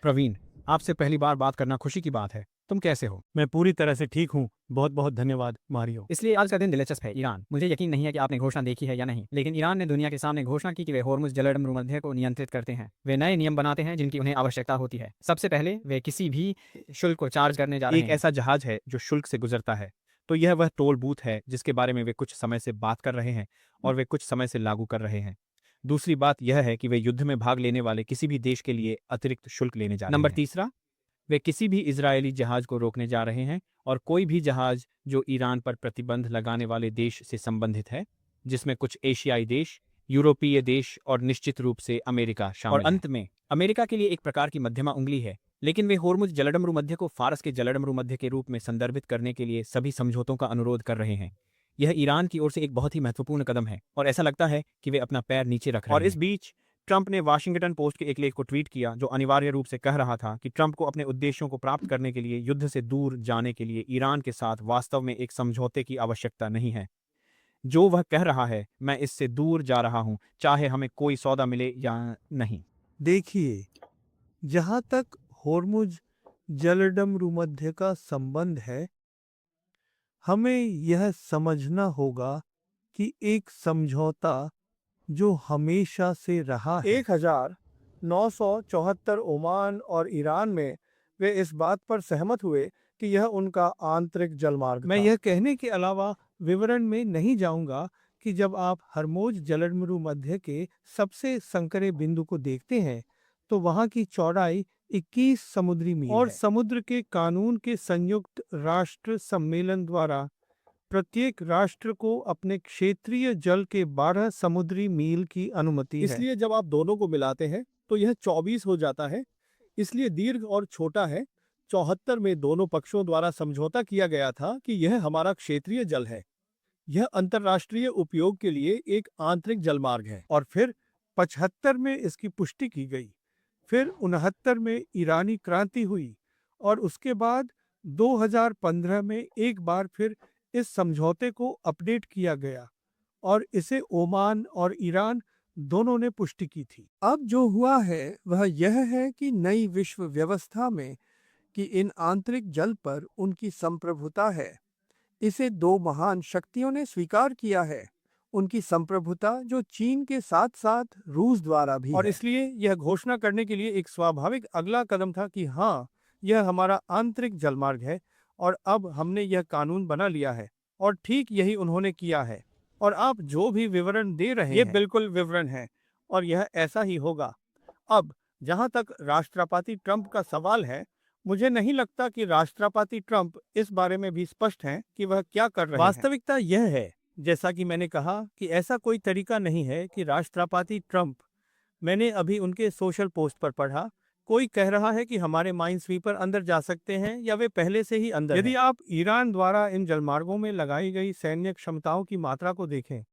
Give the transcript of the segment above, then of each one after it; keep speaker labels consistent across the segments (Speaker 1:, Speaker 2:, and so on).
Speaker 1: प्रवीण, आपसे पहली बार बात करना खुशी की बात है। तुम कैसे हो?
Speaker 2: मैं पूरी तरह से ठीक हूँ। बहुत बहुत धन्यवाद मारियो।
Speaker 1: इसलिए आज का दिन दिलचस्प है। ईरान, मुझे यकीन नहीं है कि आपने घोषणा देखी है या नहीं, लेकिन ईरान ने दुनिया के सामने घोषणा की कि वे होर्मुज जलसंधि भूमध्य को नियंत्रित करते हैं। वे नए नियम बनाते हैं जिनकी उन्हें आवश्यकता होती है। सबसे पहले वे किसी भी शुल्क को चार्ज करने जा रहे
Speaker 2: एक
Speaker 1: हैं।
Speaker 2: ऐसा जहाज है जो शुल्क से गुजरता है, तो यह वह टोल बूथ है जिसके बारे में वे कुछ समय से बात कर रहे हैं और वे कुछ समय से लागू कर रहे हैं। दूसरी बात यह है कि वे युद्ध में भाग लेने वाले किसी भी देश के लिए अतिरिक्त शुल्क लेने जा रहे हैं। नंबर तीसरा, वे किसी भी इजरायली जहाज को रोकने जा रहे हैं और कोई भी जहाज जो ईरान पर प्रतिबंध लगाने वाले देश से संबंधित है, जिसमें कुछ एशियाई देश, यूरोपीय देश और निश्चित रूप से अमेरिका शामिल है। और अंत में अमेरिका के लिए एक प्रकार की मध्यमा उंगली है, लेकिन वे होर्मुज जलसंधि को फारस के जलसंधि के रूप में संदर्भित करने के लिए सभी समझौतों का अनुरोध कर रहे हैं। यह ईरान की ओर से एक बहुत ही महत्वपूर्ण कदम है और ऐसा लगता है कि वे अपना पैर नीचे रख रहे हैं। और इस बीच ट्रंप ने वाशिंगटन पोस्ट के एक लेख को ट्वीट किया जो अनिवार्य रूप से कह रहा था कि ट्रंप को अपने उद्देश्यों को प्राप्त करने के लिए युद्ध से दूर जाने के लिए ईरान के साथ वास्तव में एक समझौते की आवश्यकता नहीं है। जो वह कह रहा है, मैं इससे दूर जा रहा हूं, चाहे हमें कोई सौदा मिले या नहीं।
Speaker 3: देखिए, जहाँ तक होर्मुज जलसंधि का संबंध है, हमें यह समझना होगा कि एक समझौता जो हमेशा से रहा है 1974 ओमान और ईरान में वे इस बात पर सहमत हुए कि यह उनका आंतरिक जलमार्ग मैं यह कहने के अलावा विवरण में नहीं जाऊंगा कि जब आप हरमोज जलसंधि के सबसे संकरे बिंदु को देखते हैं तो वहां की चौड़ाई 21 समुद्री मील और समुद्र के कानून के संयुक्त राष्ट्र सम्मेलन द्वारा प्रत्येक राष्ट्र को अपने क्षेत्रीय जल के 12 समुद्री मील की अनुमति है।
Speaker 4: इसलिए जब आप दोनों को मिलाते हैं तो यह 24 हो जाता है। इसलिए दीर्घ और छोटा है। 74 में दोनों पक्षों द्वारा समझौता किया गया था कि यह हमारा क्षेत्रीय जल है। यह अंतर्राष्ट्रीय उपयोग के लिए एक आंतरिक जलमार्ग है।
Speaker 3: और फिर 75 में इसकी पुष्टि की गई। फिर 69 में ईरानी क्रांति हुई और उसके बाद 2015 में एक बार फिर इस समझौते को अपडेट किया गया और इसे ओमान और ईरान दोनों ने पुष्टि की थी। अब जो हुआ है वह यह है कि नई विश्व व्यवस्था में कि इन आंतरिक जल पर उनकी संप्रभुता है। इसे दो महान शक्तियों ने स्वीकार किया है। उनकी संप्रभुता जो चीन के साथ साथ रूस द्वारा भी
Speaker 4: और
Speaker 3: है।
Speaker 4: इसलिए यह घोषणा करने के लिए एक स्वाभाविक अगला कदम था कि हाँ, यह हमारा आंतरिक जलमार्ग है और अब हमने यह कानून बना लिया है। और ठीक यही उन्होंने किया है। और आप जो भी विवरण दे रहे हैं ये बिल्कुल विवरण है और यह ऐसा ही होगा। अब जहां तक राष्ट्रपति ट्रंप का सवाल है, मुझे नहीं लगता कि राष्ट्रपति ट्रंप इस बारे में भी स्पष्ट हैं कि वह क्या कर रहे हैं।
Speaker 3: वास्तविकता यह है, जैसा कि मैंने कहा, कि ऐसा कोई तरीका नहीं है कि राष्ट्रपति ट्रंप, मैंने अभी उनके सोशल पोस्ट पर पढ़ा, कोई कह रहा है कि हमारे माइन स्वीपर अंदर जा सकते हैं या वे पहले से ही अंदर
Speaker 4: यदि
Speaker 3: हैं।
Speaker 4: आप ईरान द्वारा इन जलमार्गों में लगाई गई सैन्य क्षमताओं की मात्रा को देखें,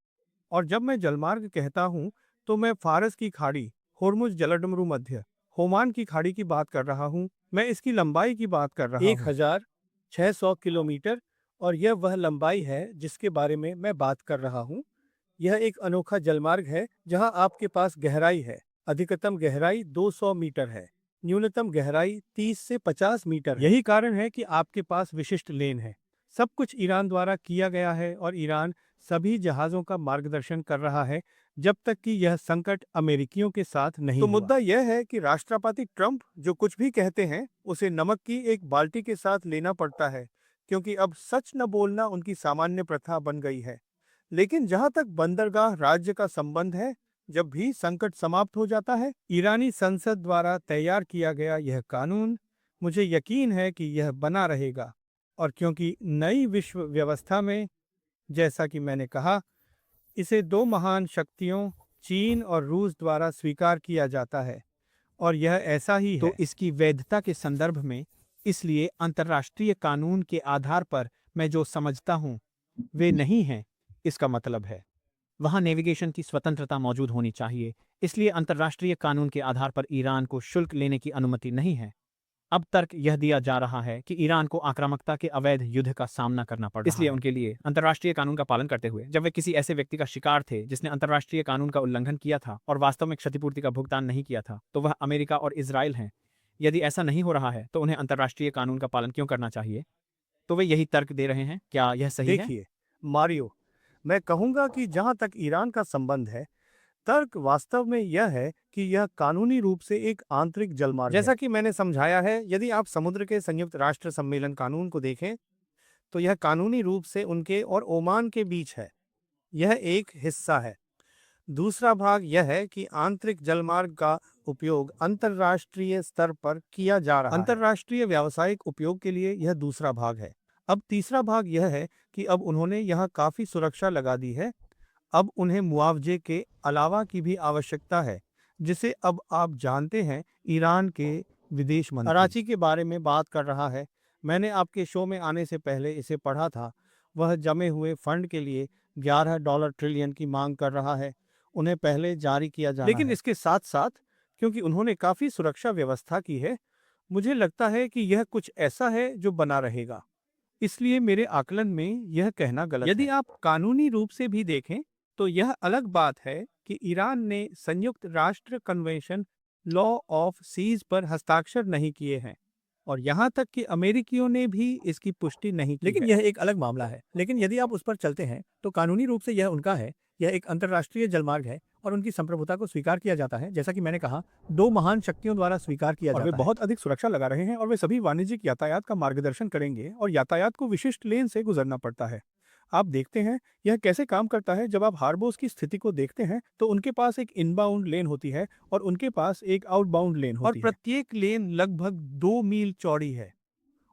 Speaker 4: और जब मैं जलमार्ग कहता हूं तो मैं फारस की खाड़ी, होर्मुज जलसंधि, ओमान की खाड़ी की बात कर रहा हूं। मैं इसकी लंबाई की बात कर रहा हूं 1600 किलोमीटर, और यह वह लंबाई है जिसके बारे में मैं बात कर रहा हूं। यह एक अनोखा जलमार्ग है जहां आपके पास गहराई है। अधिकतम गहराई 200 मीटर है, न्यूनतम गहराई 30 से 50 मीटर है। यही कारण है कि आपके पास विशिष्ट लेन है। सब कुछ ईरान द्वारा किया गया है और ईरान सभी जहाज़ों का मार्गदर्शन कर रहा है जब तक कि यह संकट अमेरिकियों के साथ नहीं तो
Speaker 3: हुआ।
Speaker 4: मुद्दा यह है कि राष्ट्रपति ट्रंप जो कुछ भी कहते हैं उसे नमक की एक बाल्टी के साथ लेना पड़ता है, क्योंकि अब सच न बोलना उनकी सामान्य प्रथा बन गई है। लेकिन जहां तक बंदरगाह राज्य का संबंध है, जब भी संकट समाप्त हो जाता है, ईरानी संसद द्वारा तैयार किया गया यह कानून, मुझे यकीन है कि यह बना रहेगा। और क्योंकि नई विश्व व्यवस्था में, जैसा कि मैंने कहा, इसे दो महान शक्तियों चीन और रूस द्वारा स्वीकार किया जाता है और यह ऐसा ही
Speaker 1: तो
Speaker 3: है।
Speaker 1: इसकी वैधता के संदर्भ में, इसलिए अंतर्राष्ट्रीय कानून के आधार पर मैं जो समझता हूं वे नहीं हैं, इसका मतलब है वहां नेविगेशन की स्वतंत्रता मौजूद होनी चाहिए। इसलिए अंतर्राष्ट्रीय कानून के आधार पर ईरान को शुल्क लेने की अनुमति नहीं है। अब तर्क यह दिया जा रहा है कि ईरान को आक्रामकता के अवैध युद्ध का सामना करना पड़ रहा है। इसलिए उनके लिए अंतर्राष्ट्रीय कानून का पालन करते हुए, जब वे किसी ऐसे व्यक्ति का शिकार थे जिसने अंतर्राष्ट्रीय कानून का उल्लंघन किया था और वास्तव में क्षतिपूर्ति का भुगतान नहीं किया था, तो वह अमेरिका और इजराइल हैं।
Speaker 2: यदि ऐसा नहीं हो रहा है तो उन्हें अंतर्राष्ट्रीय कानून का पालन क्यों करना चाहिए? तो वे यही तर्क दे रहे हैं। क्या यह सही है?
Speaker 4: देखिए मारियो, मैं कहूंगा कि जहां तक ईरान का संबंध है, तर्क वास्तव में यह है कि यह कानूनी रूप से एक आंतरिक जलमार्ग है। जैसा कि मैंने समझाया है, यदि आप समुद्र के संयुक्त राष्ट्र सम्मेलन कानून को देखें तो यह कानूनी रूप से उनके और ओमान के बीच है। यह एक हिस्सा है। दूसरा भाग यह है कि आंतरिक जलमार्ग का उपयोग अंतर्राष्ट्रीय स्तर पर किया जा रहा है। अंतर्राष्ट्रीय व्यावसायिक उपयोग के लिए यह दूसरा भाग है। अब तीसरा भाग यह है कि अब उन्होंने यहाँ काफी सुरक्षा लगा दी है। अब उन्हें मुआवजे के अलावा की भी आवश्यकता है, जिसे अब आप जानते हैं ईरान के विदेश मंत्री कराची के बारे में बात कर रहा है। मैंने आपके शो में आने से पहले इसे पढ़ा था। वह जमे हुए फंड के लिए $11 ट्रिलियन की मांग कर रहा है। उन्हें पहले जारी किया जाना
Speaker 3: लेकिन
Speaker 4: है।
Speaker 3: इसके साथ साथ, क्योंकि उन्होंने काफी सुरक्षा व्यवस्था की है, मुझे लगता है कि यह कुछ ऐसा है जो बना रहेगा। इसलिए मेरे आकलन में यह कहना गलत
Speaker 4: यदि
Speaker 3: है।
Speaker 4: आप कानूनी रूप से भी देखें तो यह अलग बात है कि ईरान ने संयुक्त राष्ट्र कन्वेंशन लॉ ऑफ सीज पर हस्ताक्षर नहीं किए हैं, और यहाँ तक कि अमेरिकियों ने भी इसकी पुष्टि नहीं की
Speaker 5: लेकिन
Speaker 4: है।
Speaker 5: यह एक अलग मामला है। लेकिन यदि आप उस पर चलते हैं तो कानूनी रूप से यह उनका है। यह एक अंतर्राष्ट्रीय जलमार्ग है और उनकी संप्रभुता को स्वीकार किया जाता है। जैसा कि मैंने कहा, 2 महान शक्तियों द्वारा स्वीकार किया
Speaker 4: और
Speaker 5: जाता
Speaker 4: वे
Speaker 5: है।
Speaker 4: बहुत अधिक सुरक्षा लगा रहे हैं और वे सभी वाणिज्यिक यातायात का मार्गदर्शन करेंगे और यातायात को विशिष्ट लेन से गुजरना पड़ता है। आप देखते हैं यह कैसे काम करता है। जब आप हार्बोस की स्थिति को देखते हैं तो उनके पास एक इनबाउंड लेन होती है और उनके पास एक आउटबाउंड लेन
Speaker 3: और
Speaker 4: होती है।
Speaker 3: प्रत्येक लेन लगभग 2 मील चौड़ी है,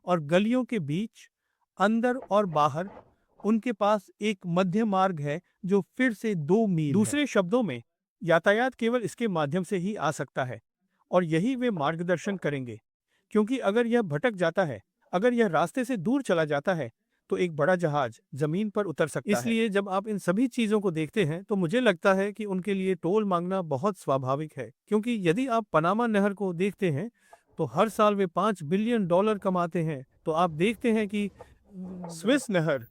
Speaker 3: और गलियों के बीच, अंदर और बाहर, उनके पास एक मध्य मार्ग है जो फिर से 2 मील
Speaker 4: दूसरे शब्दों में, यातायात केवल इसके माध्यम से ही आ सकता है और यही वे मार्गदर्शन करेंगे। क्योंकि अगर यह भटक जाता है, अगर यह रास्ते से दूर चला जाता है, तो एक बड़ा जहाज जमीन पर उतर सकता है। इसलिए जब आप इन सभी चीजों को देखते हैं तो मुझे लगता है कि उनके लिए टोल मांगना बहुत स्वाभाविक है। क्योंकि यदि आप पनामा नहर को देखते हैं तो हर साल वे $5 बिलियन कमाते हैं। तो आप देखते हैं कि स्विस नहर,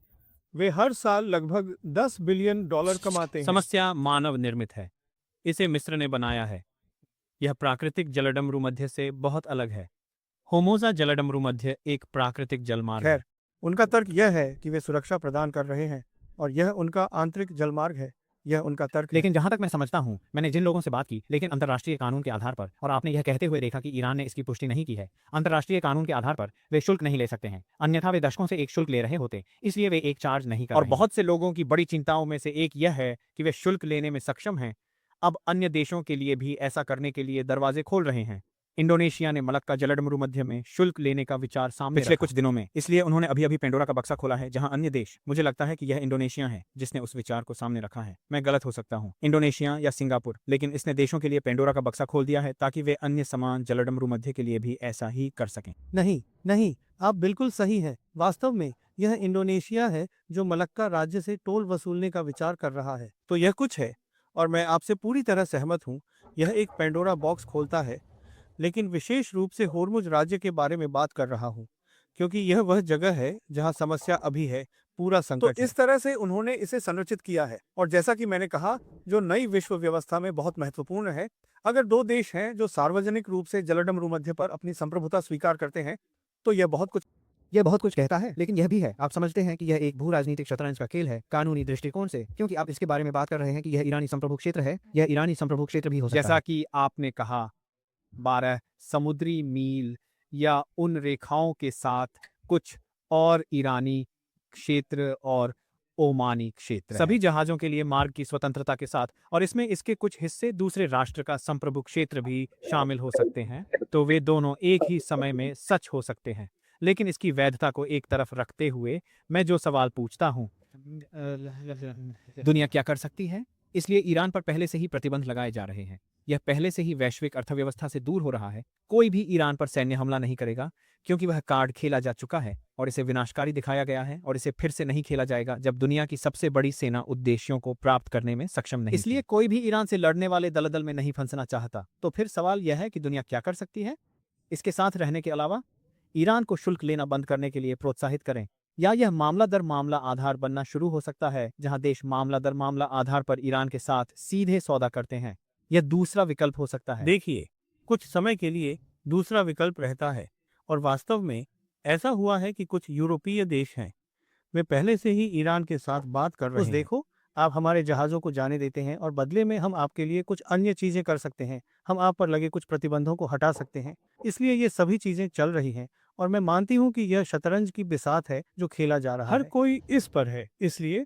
Speaker 4: वे हर साल लगभग $10 बिलियन कमाते हैं।
Speaker 2: समस्या मानव निर्मित है। इसे मिस्र ने बनाया है। यह प्राकृतिक जलडमरू मध्य से बहुत अलग है। होमोजा जलडमरू मध्य एक प्राकृतिक जलमार्ग है।
Speaker 4: खैर, उनका तर्क यह है कि वे सुरक्षा प्रदान कर रहे हैं और यह उनका आंतरिक जलमार्ग है। यह उनका तर्क है।
Speaker 2: लेकिन जहां तक मैं समझता हूं, मैंने जिन लोगों से बात की, लेकिन अंतर्राष्ट्रीय कानून के आधार पर, और आपने यह कहते हुए देखा कि ईरान ने इसकी पुष्टि नहीं की है, अंतर्राष्ट्रीय कानून के आधार पर वे शुल्क नहीं ले सकते हैं। अन्यथा वे दशकों से एक शुल्क ले रहे होते, इसलिए वे एक चार्ज नहीं कर
Speaker 1: और
Speaker 2: रहे हैं।
Speaker 1: बहुत से लोगों की बड़ी चिंताओं में से एक यह है कि वे शुल्क लेने में सक्षम हैं। अब अन्य देशों के लिए भी ऐसा करने के लिए दरवाजे खोल रहे हैं। इंडोनेशिया ने मलक्का जलडमरू मध्य में शुल्क लेने का विचार सामने
Speaker 2: पिछले
Speaker 1: रखा।
Speaker 2: कुछ दिनों में, इसलिए उन्होंने अभी अभी पेंडोरा का बक्सा खोला है, जहां अन्य देश, मुझे लगता है कि यह इंडोनेशिया है जिसने उस विचार को सामने रखा है। मैं गलत हो सकता हूं, इंडोनेशिया या सिंगापुर, लेकिन इसने देशों के लिए पेंडोरा का बक्सा खोल दिया है ताकि वे अन्य समान जलडमरू मध्य के लिए भी ऐसा ही कर सकें।
Speaker 4: नहीं, नहीं, आप बिल्कुल सही हैं। वास्तव में यह इंडोनेशिया है जो मलक्का राज्य से टोल वसूलने का विचार कर रहा है। तो यह कुछ है, और मैं आपसे पूरी तरह सहमत हूँ। यह एक पेंडोरा बॉक्स खोलता है, लेकिन विशेष रूप से होर्मुज राज्य के बारे में बात कर रहा हूँ, क्योंकि यह वह जगह है जहाँ समस्या अभी है, पूरा संकट तो इस तरह से उन्होंने इसे संरचित किया है। और जैसा कि मैंने कहा, जो नई विश्व व्यवस्था में बहुत महत्वपूर्ण है, अगर 2 देश हैं जो सार्वजनिक रूप से जलडमरू मध्य पर अपनी संप्रभुता स्वीकार करते हैं, तो यह बहुत कुछ कहता है। लेकिन यह भी है, आप समझते हैं कि यह एक भू राजनीतिक शतरंज का खेल है कानूनी दृष्टिकोण से, क्योंकि आप इसके बारे में बात कर रहे हैं कि यह ईरानी संप्रभु क्षेत्र है। यह ईरानी संप्रभु क्षेत्र भी हो सकता है।
Speaker 2: जैसा कि आपने कहा, 12 समुद्री मील या उन रेखाओं के साथ कुछ और ईरानी क्षेत्र और ओमानी क्षेत्र
Speaker 1: सभी
Speaker 2: सभी जहाजों के लिए मार्ग की स्वतंत्रता के साथ, और इसमें इसके कुछ हिस्से दूसरे राष्ट्र का संप्रभु क्षेत्र भी शामिल हो सकते हैं। तो वे दोनों एक ही समय में सच हो सकते हैं। लेकिन इसकी वैधता को एक तरफ रखते हुए मैं जो सवाल पूछता हूं, दुनिया क्या कर सकती है? इसलिए ईरान पर पहले से ही प्रतिबंध लगाए जा रहे हैं। यह पहले से ही वैश्विक अर्थव्यवस्था से दूर हो रहा है। कोई भी ईरान पर सैन्य हमला नहीं करेगा, क्योंकि वह कार्ड खेला जा चुका है और इसे विनाशकारी दिखाया गया है, और इसे फिर से नहीं खेला जाएगा जब दुनिया की सबसे बड़ी सेना उद्देश्यों को प्राप्त करने में सक्षम नहीं
Speaker 1: इसलिए
Speaker 2: थी।
Speaker 1: कोई भी ईरान से लड़ने वाले दलदल में नहीं फंसना चाहता। तो फिर सवाल यह है कि दुनिया क्या कर सकती है इसके साथ रहने के अलावा? ईरान को शुल्क लेना बंद करने के लिए प्रोत्साहित करें, या यह मामला दर मामला आधार बनना शुरू हो सकता है, जहां देश मामला दर मामला आधार पर ईरान के साथ सीधे सौदा करते हैं। यह दूसरा विकल्प हो सकता है।
Speaker 4: देखिए, कुछ समय के लिए दूसरा विकल्प रहता है। और वास्तव में ऐसा हुआ है कि कुछ यूरोपीय देश हैं, वे पहले से ही ईरान के साथ बात कर रहे हैं। देखो, आप हमारे जहाज़ों को जाने देते हैं और बदले में हम आपके लिए कुछ अन्य चीज़ें कर सकते हैं। हम आप पर लगे कुछ प्रतिबंधों को हटा सकते हैं। इसलिए ये सभी चीज़ें चल रही हैं और मैं मानती हूँ कि यह शतरंज की बिसात है जो खेला जा रहा है।
Speaker 3: हर कोई इस पर है इसलिए,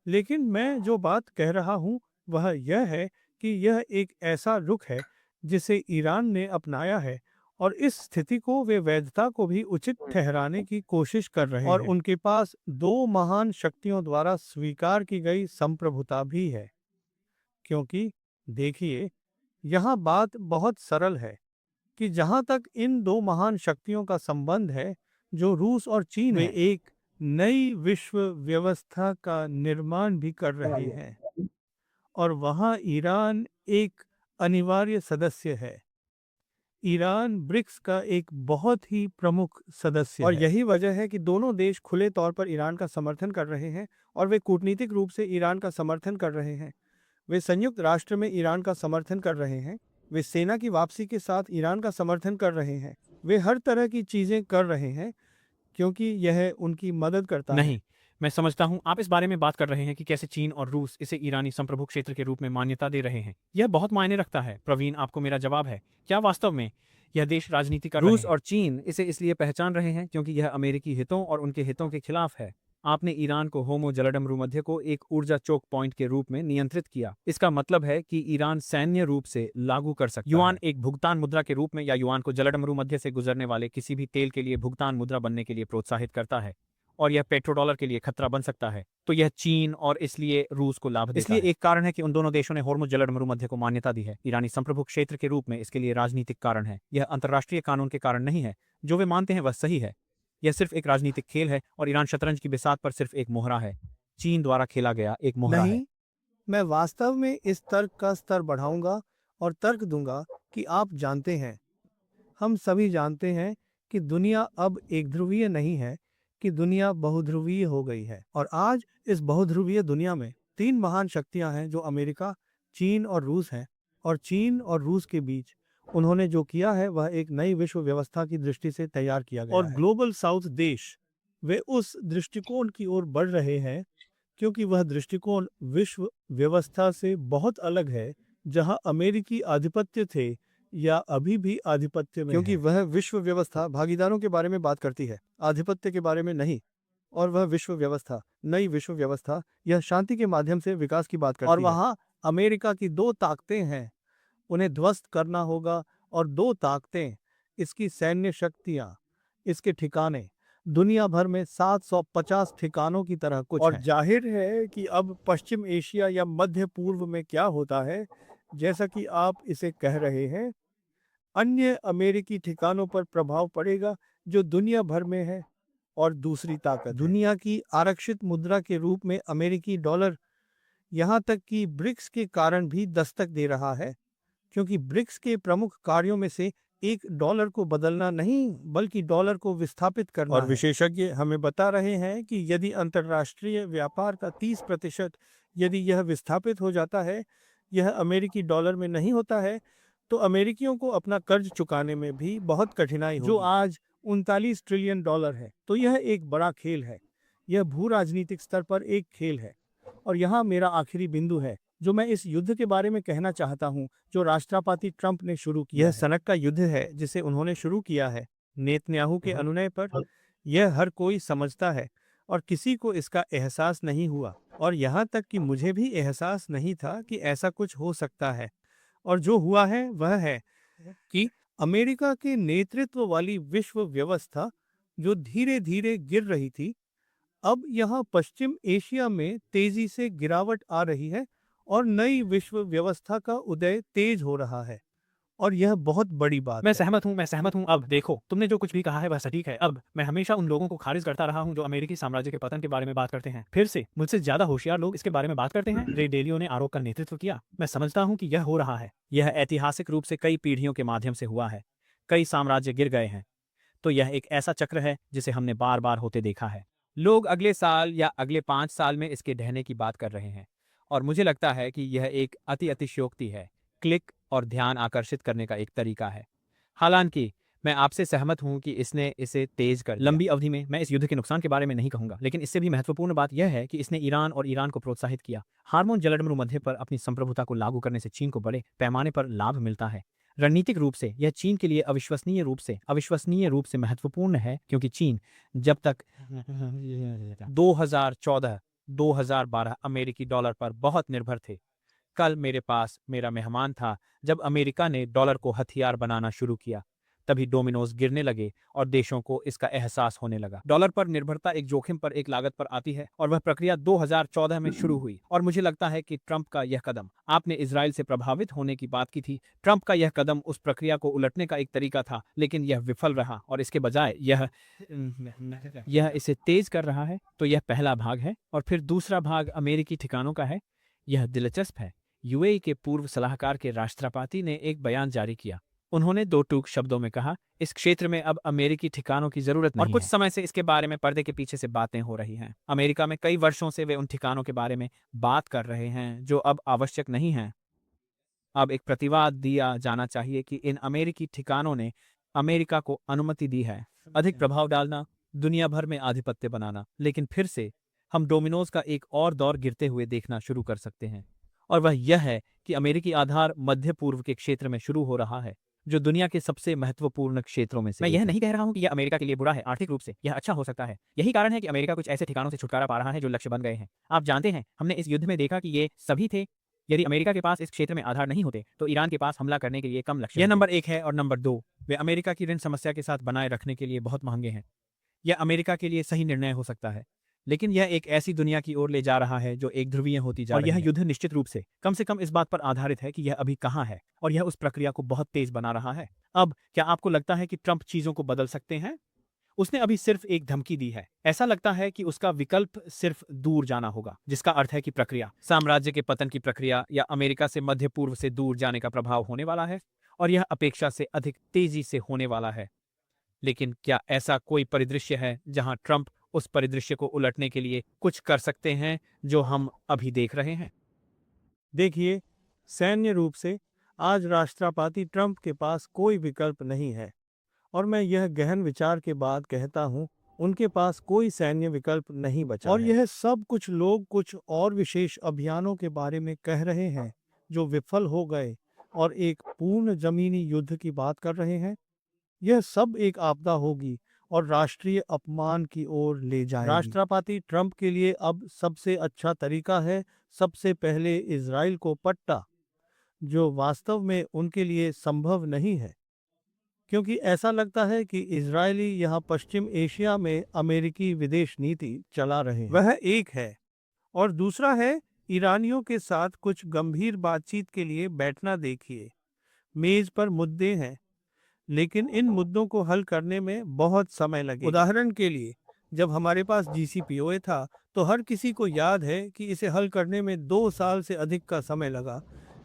Speaker 3: लेकिन मैं जो बात कह रहा हूँ वह यह है कि यह एक ऐसा रुख है जिसे ईरान ने अपनाया है और इस स्थिति को वे वैधता को भी उचित ठहराने की कोशिश कर रहे हैं और उनके पास दो महान शक्तियों द्वारा स्वीकार की गई संप्रभुता भी है। क्योंकि देखिए, यहाँ बात बहुत सरल है कि जहाँ तक इन दो महान शक्तियों का संबंध है, जो रूस और चीन वे एक नई विश्व व्यवस्था का निर्माण भी कर रहे हैं और वहाँ ईरान एक अनिवार्य सदस्य है। ईरान ब्रिक्स का एक बहुत ही प्रमुख सदस्य
Speaker 4: और
Speaker 3: है।
Speaker 4: यही वजह है कि दोनों देश खुले तौर पर ईरान का समर्थन कर रहे हैं और वे कूटनीतिक रूप से ईरान का समर्थन कर रहे हैं। वे संयुक्त राष्ट्र में ईरान का समर्थन कर रहे हैं। वे सेना की वापसी के साथ ईरान का समर्थन कर रहे हैं। वे हर तरह की चीज़ें कर रहे हैं क्योंकि यह उनकी मदद करता है।
Speaker 2: नहीं, मैं समझता हूँ आप इस बारे में बात कर रहे हैं कि कैसे चीन और रूस इसे ईरानी संप्रभु क्षेत्र के रूप में मान्यता दे रहे हैं। यह बहुत मायने रखता है। प्रवीण, आपको मेरा जवाब है, क्या वास्तव में यह देश राजनीति कर रहे
Speaker 1: रूस
Speaker 2: हैं?
Speaker 1: और चीन इसे इसलिए पहचान रहे हैं क्योंकि यह अमेरिकी हितों और उनके हितों के खिलाफ है। आपने ईरान को होमो जलडमरूमध्य को एक ऊर्जा चोक पॉइंट के रूप में नियंत्रित किया। इसका मतलब है कि ईरान सैन्य रूप से लागू कर सकता
Speaker 2: युआन
Speaker 1: है।
Speaker 2: एक भुगतान मुद्रा के रूप में या युआन को जलडमरूमध्य से गुजरने वाले किसी भी तेल के लिए भुगतान मुद्रा बनने के लिए प्रोत्साहित करता है और यह पेट्रोडॉलर के लिए खतरा बन सकता है। तो यह चीन और इसलिए रूस को लाभ देता
Speaker 1: इसलिए
Speaker 2: है।
Speaker 1: एक कारण है कि उन दोनों देशों ने होर्मुज जलडमरूमध्य को मान्यता दी है ईरानी संप्रभु क्षेत्र के रूप में। इसके लिए राजनीतिक कारण है, यह अंतर्राष्ट्रीय कानून के कारण नहीं है। जो वे मानते हैं वह सही है। यह सिर्फ एक राजनीतिक खेल है और ईरान शतरंज की बिसात पर सिर्फ एक मोहरा है, चीन द्वारा खेला गया एक मोहरा है।
Speaker 4: नहीं, मैं वास्तव में इस तर्क का स्तर बढ़ाऊंगा और तर्क दूंगा कि आप जानते हैं, हम सभी जानते हैं कि दुनिया अब एक ध्रुवीय नहीं है, कि दुनिया बहुध्रुवीय हो गई है। और आज इस बहुध्रुवीय दुनिया में तीन महान शक्तियां हैं जो अमेरिका, चीन और रूस हैं। और चीन और रूस के बीच उन्होंने जो किया है वह एक नई विश्व व्यवस्था की दृष्टि से तैयार किया गया
Speaker 3: और
Speaker 4: है।
Speaker 3: ग्लोबल साउथ देश वे उस दृष्टिकोण की ओर बढ़ रहे हैं क्योंकि वह दृष्टिकोण विश्व व्यवस्था से बहुत अलग है जहां अमेरिकी आधिपत्य थे या अभी भी आधिपत्य में
Speaker 4: क्योंकि
Speaker 3: है।
Speaker 4: वह विश्व व्यवस्था भागीदारों के बारे में बात करती है, आधिपत्य के बारे में नहीं। और वह विश्व व्यवस्था, नई विश्व व्यवस्था, यह शांति के माध्यम से विकास की बात करती
Speaker 3: और
Speaker 4: है।
Speaker 3: वहां अमेरिका की दो ताकतें हैं, उन्हें ध्वस्त करना होगा। और दो ताकतें, इसकी सैन्य शक्तियां, इसके ठिकाने दुनिया भर में 750 ठिकानों की तरह कुछ
Speaker 4: और
Speaker 3: हैं।
Speaker 4: जाहिर है कि अब पश्चिम एशिया या मध्य पूर्व में क्या होता है, जैसा कि आप इसे कह रहे हैं, अन्य अमेरिकी ठिकानों पर प्रभाव पड़ेगा जो दुनिया भर में है। और दूसरी ताकत दुनिया की आरक्षित मुद्रा के रूप में अमेरिकी डॉलर, यहाँ तक कि ब्रिक्स के कारण भी दस्तक दे रहा है। क्योंकि ब्रिक्स के प्रमुख कार्यों में से एक डॉलर को बदलना नहीं बल्कि डॉलर को विस्थापित करना
Speaker 3: और
Speaker 4: है।
Speaker 3: विशेषज्ञ हमें बता रहे हैं कि यदि अंतर्राष्ट्रीय व्यापार का 30% यदि यह विस्थापित हो जाता है, यह अमेरिकी डॉलर में नहीं होता है, तो अमेरिकियों को अपना कर्ज चुकाने में भी बहुत कठिनाई होगी, जो आज 39 ट्रिलियन डॉलर है। तो यह एक बड़ा खेल है, यह भू राजनीतिक स्तर पर एक खेल है। और यहाँ मेरा आखिरी बिंदु है जो मैं इस युद्ध के बारे में कहना चाहता हूँ जो राष्ट्रपति ट्रंप ने शुरू किया।
Speaker 4: यह सनक का युद्ध है जिसे उन्होंने शुरू किया है नेतन्याहू के अनुनय पर। यह हर कोई समझता है और किसी को इसका एहसास नहीं हुआ, और यहाँ तक कि मुझे भी एहसास नहीं था कि ऐसा कुछ हो सकता है। और जो हुआ है वह है कि अमेरिका के नेतृत्व वाली विश्व व्यवस्था जो धीरे धीरे गिर रही थी, अब यहाँ पश्चिम एशिया में तेजी से गिरावट आ रही है और नई विश्व व्यवस्था का उदय तेज हो रहा है। और यह बहुत बड़ी बात
Speaker 2: मैं
Speaker 3: है।
Speaker 2: सहमत हूँ। अब देखो, तुमने जो कुछ भी कहा है वह सटीक है। अब मैं हमेशा उन लोगों को खारिज करता रहा हूँ जो अमेरिकी साम्राज्य के पतन के बारे में बात करते हैं। फिर से मुझसे ज्यादा होशियार लोग इसके बारे में बात करते हैं। रे डेलियो ने आरोप का नेतृत्व किया। मैं समझता हूँ कि यह हो रहा है। यह ऐतिहासिक रूप से कई पीढ़ियों के माध्यम से हुआ है। कई साम्राज्य गिर गए हैं। तो यह एक ऐसा चक्र है जिसे हमने बार बार होते देखा है। लोग अगले साल या अगले 5 साल में इसके ढहने की बात कर रहे हैं और मुझे लगता है कि यह एक अतिशयोक्ति है। क्लिक और ध्यान आकर्षित करने का एक तरीका है। हालांकि मैं आपसे सहमत हूं कि इसने इसे तेज कर दिया। लंबी अवधि में मैं इस युद्ध के नुकसान के बारे में नहीं कहूंगा, लेकिन इससे भी महत्वपूर्ण बात यह है कि इसने ईरान और ईरान को प्रोत्साहित किया। हार्मोन जलडमरू पर अपनी संप्रभुता को लागू करने से चीन को बड़े पैमाने पर लाभ मिलता है। रणनीतिक रूप से यह चीन के लिए अविश्वसनीय रूप से महत्वपूर्ण है, क्योंकि चीन जब तक 2014-2012 अमेरिकी डॉलर पर बहुत निर्भर थे। कल मेरे पास मेरा मेहमान था जब अमेरिका ने डॉलर को हथियार बनाना शुरू किया, तभी डोमिनोज गिरने लगे और देशों को इसका एहसास होने लगा। डॉलर पर निर्भरता एक जोखिम पर एक लागत पर आती है, और वह प्रक्रिया 2014 में शुरू हुई। और मुझे लगता है कि ट्रंप का यह कदम, आपने इजराइल से प्रभावित होने की बात की थी, ट्रंप का यह कदम उस प्रक्रिया को उलटने का एक तरीका था, लेकिन यह विफल रहा और इसके बजाय यह इसे तेज कर रहा है। तो यह पहला भाग है, और फिर दूसरा भाग अमेरिकी ठिकानों का है। यह दिलचस्प है। यूएई के पूर्व सलाहकार के राष्ट्रपति ने एक बयान जारी किया। उन्होंने 2 टूक शब्दों में कहा, इस क्षेत्र में अब अमेरिकी ठिकानों की जरूरत नहीं है। और कुछ समय से इसके बारे में पर्दे के पीछे से बातें हो रही हैं। अमेरिका में कई वर्षों से वे उन ठिकानों के बारे में बात कर रहे हैं जो अब आवश्यक नहीं हैं। अब एक प्रतिवाद दिया जाना चाहिए कि इन अमेरिकी ठिकानों ने अमेरिका को अनुमति दी है अधिक प्रभाव डालना, दुनिया भर में आधिपत्य बनाना। लेकिन फिर से हम डोमिनोज का एक और दौर गिरते हुए देखना शुरू कर सकते हैं, और वह यह है कि अमेरिकी आधार मध्य पूर्व के क्षेत्र में शुरू हो रहा है, जो दुनिया के सबसे महत्वपूर्ण क्षेत्रों में से। मैं यह नहीं कह रहा हूं कि यह अमेरिका के लिए बुरा है। आर्थिक रूप से यह अच्छा हो सकता है। यही कारण है कि अमेरिका कुछ ऐसे ठिकानों से छुटकारा पा रहा है जो लक्ष्य बन गए हैं। आप जानते हैं, हमने इस युद्ध में देखा कि ये सभी थे। यदि अमेरिका के पास इस क्षेत्र में आधार नहीं होते, तो ईरान के पास हमला करने के लिए कम लक्ष्य। यह नंबर 1 है। और नंबर 2, वे अमेरिका की ऋण समस्या के साथ बनाए रखने के लिए बहुत महंगे हैं। यह अमेरिका के लिए सही निर्णय हो सकता है, लेकिन यह एक ऐसी दुनिया की ओर ले जा रहा है जो एक ध्रुवीय होती जा रही है। और यह युद्ध निश्चित रूप से कम इस बात पर आधारित है कि यह अभी कहां है, और यह उस प्रक्रिया को बहुत तेज बना रहा है। अब क्या आपको लगता है कि ट्रंप चीजों को बदल सकते हैं? उसने अभी सिर्फ एक धमकी दी है। ऐसा लगता है कि उसका विकल्प सिर्फ दूर जाना होगा, जिसका अर्थ है कि प्रक्रिया, साम्राज्य के पतन की प्रक्रिया, या अमेरिका से मध्य पूर्व से दूर जाने का प्रभाव होने वाला है, और यह अपेक्षा से अधिक तेजी से होने वाला है। लेकिन क्या ऐसा कोई परिदृश्य है जहां ट्रंप उस परिदृश्य को उलटने के लिए कुछ कर सकते हैं जो हम अभी देख रहे हैं?
Speaker 3: देखिए, सैन्य रूप से आज राष्ट्रपति ट्रंप के पास कोई विकल्प नहीं है, और मैं यह गहन विचार के बाद कहता हूं, उनके पास कोई सैन्य विकल्प नहीं बचा और यह सब कुछ लोग कुछ और विशेष अभियानों के बारे में कह रहे हैं जो विफल हो गए, और एक पूर्ण जमीनी युद्ध की बात कर रहे हैं। यह सब एक आपदा होगी और राष्ट्रीय अपमान की ओर ले जाएगी। राष्ट्रपति ट्रंप के लिए अब सबसे अच्छा तरीका है सबसे पहले इजराइल को पट्टा, जो वास्तव में उनके लिए संभव नहीं है, क्योंकि ऐसा लगता है कि इजरायली यहाँ पश्चिम एशिया में अमेरिकी विदेश नीति चला रहे हैं। वह एक है, और दूसरा है ईरानियों के साथ कुछ गंभीर बातचीत के लिए बैठना। देखिए, मेज पर मुद्दे हैं, लेकिन इन मुद्दों को हल करने में बहुत समय लगे। उदाहरण के लिए, जब हमारे पास JCPOA था, तो हर किसी को याद है कि इसे हल करने में 2 साल से अधिक का समय लगा,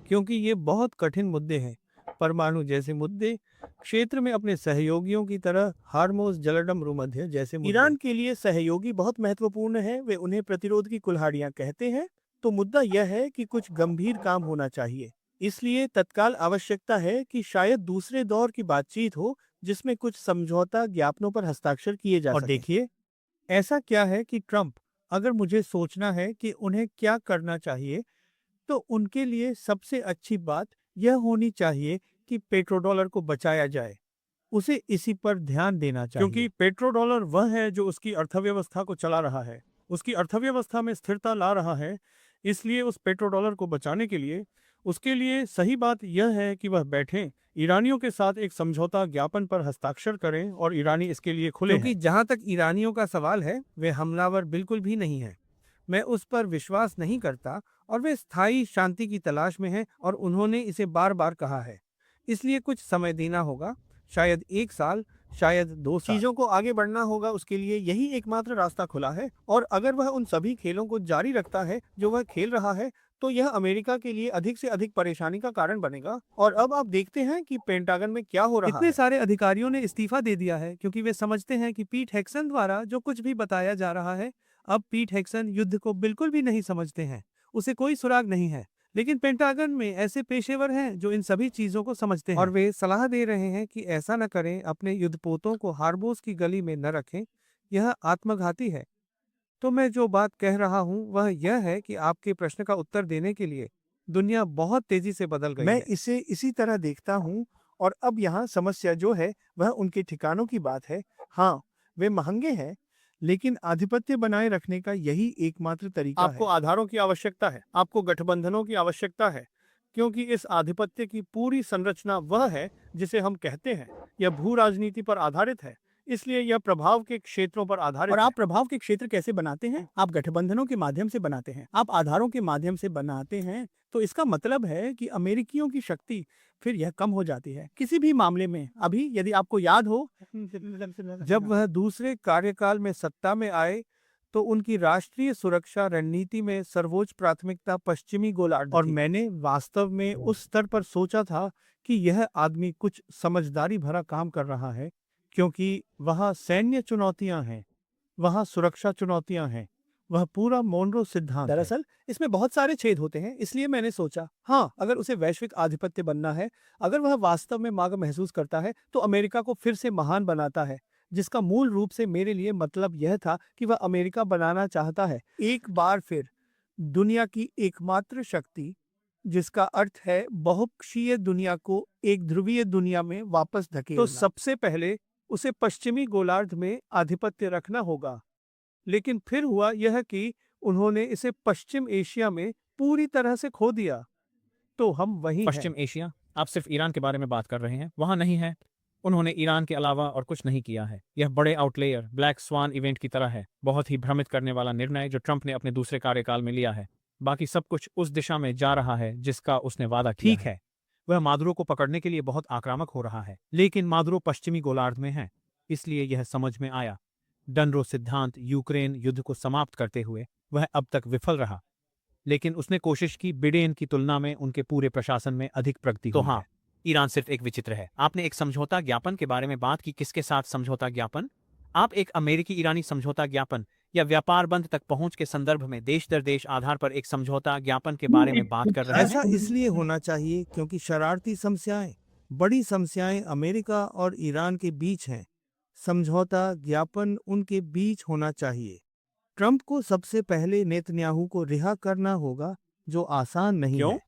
Speaker 3: क्योंकि ये बहुत कठिन मुद्दे हैं। परमाणु जैसे मुद्दे, क्षेत्र में अपने सहयोगियों की तरह हार्मोज जलडमरूमध्य जैसे मुद्दे। ईरान के लिए सहयोगी बहुत महत्वपूर्ण है, वे उन्हें प्रतिरोध की कुल्हाड़ियां कहते हैं। तो मुद्दा यह है कि कुछ गंभीर काम होना चाहिए, इसलिए तत्काल आवश्यकता है कि शायद दूसरे दौर की बातचीत हो जिसमें कुछ समझौता ज्ञापनों पर हस्ताक्षर किए जा सकें। और देखिए, ऐसा क्या है कि ट्रंप, अगर मुझे सोचना है कि उन्हें क्या करना चाहिए, तो उनके लिए सबसे अच्छी बात यह होनी चाहिए कि पेट्रोडॉलर को बचाया जाए। उसे इसी पर ध्यान देना चाहिए, क्योंकि पेट्रोडॉलर वह है जो उसकी अर्थव्यवस्था को चला रहा है, उसकी अर्थव्यवस्था में स्थिरता ला रहा है। इसलिए उस पेट्रोडॉलर को बचाने के लिए उसके लिए सही बात यह है कि वह बैठें, ईरानियों के साथ एक समझौता ज्ञापन पर हस्ताक्षर करें, और ईरानी इसके लिए खुले हैं। क्योंकि जहां तक ईरानियों का सवाल है, वे हमलावर बिल्कुल भी नहीं है। मैं उस पर विश्वास नहीं करता, और वे स्थायी शांति की तलाश में हैं, और उन्होंने इसे बार बार कहा है। इसलिए कुछ समय देना होगा, शायद 1 साल, शायद 2 साल। चीजों को आगे बढ़ना होगा, उसके लिए यही एकमात्र रास्ता खुला है। और अगर वह उन सभी खेलों को जारी रखता है जो वह खेल रहा है, तो यह अमेरिका के लिए अधिक से अधिक परेशानी का कारण बनेगा। और अब आप देखते हैं कि पेंटागन में क्या हो रहा है। इतने सारे अधिकारियों ने इस्तीफा दे दिया है, क्योंकि वे समझते हैं कि पीट हेक्सन द्वारा जो कुछ भी बताया जा रहा है, अब पीट हेक्सन युद्ध को बिल्कुल भी नहीं समझते हैं, उसे कोई सुराग नहीं है। लेकिन पेंटागन में ऐसे पेशेवर हैं जो इन सभी चीजों को समझते हैं और वे सलाह दे रहे हैं कि ऐसा न करें, अपने युद्धपोतों को हार्बोस की गली में न रखें, यह आत्मघाती है। तो मैं जो बात कह रहा हूँ वह यह है कि आपके प्रश्न का उत्तर देने के लिए दुनिया बहुत तेजी से बदल गई
Speaker 5: मैं
Speaker 3: है।
Speaker 5: इसे इसी तरह देखता हूँ, और अब यहाँ समस्या जो है वह उनके ठिकानों की बात है। हाँ, वे महंगे हैं, लेकिन आधिपत्य बनाए रखने का यही एकमात्र तरीका
Speaker 4: आपको
Speaker 5: है।
Speaker 4: आधारों की आवश्यकता है, आपको गठबंधनों की आवश्यकता है, क्योंकि इस आधिपत्य की पूरी संरचना वह है जिसे हम कहते हैं। यह भू राजनीति पर आधारित है, इसलिए यह प्रभाव के क्षेत्रों पर आधारित
Speaker 5: और
Speaker 4: है।
Speaker 5: आप प्रभाव के क्षेत्र कैसे बनाते हैं? आप गठबंधनों के माध्यम से बनाते हैं, आप आधारों के माध्यम से बनाते हैं। तो इसका मतलब है कि अमेरिकियों की शक्ति फिर यह कम हो जाती है किसी भी मामले में। अभी यदि आपको याद हो,
Speaker 3: जब वह दूसरे कार्यकाल में सत्ता में आए तो उनकी राष्ट्रीय सुरक्षा रणनीति में सर्वोच्च प्राथमिकता पश्चिमी गोलार्ध
Speaker 5: और
Speaker 3: थी।
Speaker 5: मैंने वास्तव में उस स्तर पर सोचा था कि यह आदमी कुछ समझदारी भरा काम कर रहा है, क्योंकि वहाँ सैन्य चुनौतियां हैं, वहाँ सुरक्षा चुनौतियां हैं, वह पूरा मोनरो सिद्धांत है। दरअसल इसमें बहुत सारे छेद होते हैं, इसलिए मैंने सोचा हाँ, अगर उसे वैश्विक आधिपत्य बनना है, अगर वह वास्तव में मांग महसूस करता है, तो अमेरिका को फिर से महान बनाता है, जिसका मूल रूप से मेरे लिए मतलब यह था कि वह अमेरिका बनाना चाहता है एक बार फिर दुनिया की एकमात्र शक्ति, जिसका अर्थ है बहुपक्षीय दुनिया को एक ध्रुवीय दुनिया में वापस धकेलना।
Speaker 3: तो सबसे पहले उसे पश्चिमी गोलार्ध में आधिपत्य रखना होगा, लेकिन फिर हुआ यह कि उन्होंने इसे पश्चिम एशिया में पूरी तरह से खो दिया। तो हम वही
Speaker 2: पश्चिम
Speaker 3: हैं।
Speaker 2: एशिया, आप सिर्फ ईरान के बारे में बात कर रहे हैं, वहां नहीं है। उन्होंने ईरान के अलावा और कुछ नहीं किया है। यह बड़े आउटलेयर ब्लैक स्वान इवेंट की तरह है, बहुत ही भ्रमित करने वाला निर्णय जो ट्रंप ने अपने दूसरे कार्यकाल में लिया है। बाकी सब कुछ उस दिशा में जा रहा है जिसका उसने वादा किया
Speaker 1: ठीक है, वह मादुरो को पकड़ने के लिए बहुत आक्रामक हो रहा है, लेकिन मादुरो पश्चिमी गोलार्ध में है, इसलिए यह समझ में आया। डनरो सिद्धांत यूक्रेन युद्ध को समाप्त करते हुए वह अब तक विफल रहा, लेकिन उसने कोशिश की बिडेन की तुलना में उनके पूरे प्रशासन में अधिक प्रगति
Speaker 2: तो
Speaker 1: हुई
Speaker 2: हाँ,
Speaker 1: है।
Speaker 2: ईरान सिर्फ एक विचित्र है। आपने एक समझौता ज्ञापन के बारे में बात की, किसके साथ समझौता ज्ञापन? आप एक अमेरिकी ईरानी समझौता ज्ञापन या व्यापार बंद तक पहुंच के संदर्भ में देश दर देश आधार पर एक समझौता ज्ञापन के बारे में बात कर रहे
Speaker 3: ऐसा
Speaker 2: हैं।
Speaker 3: इसलिए होना चाहिए क्योंकि शरारती समस्याएं, बड़ी समस्याएं अमेरिका और ईरान के बीच हैं। समझौता ज्ञापन उनके बीच होना चाहिए। ट्रंप को सबसे पहले नेतन्याहू को रिहा करना होगा, जो आसान नहीं
Speaker 4: क्यों?
Speaker 3: है।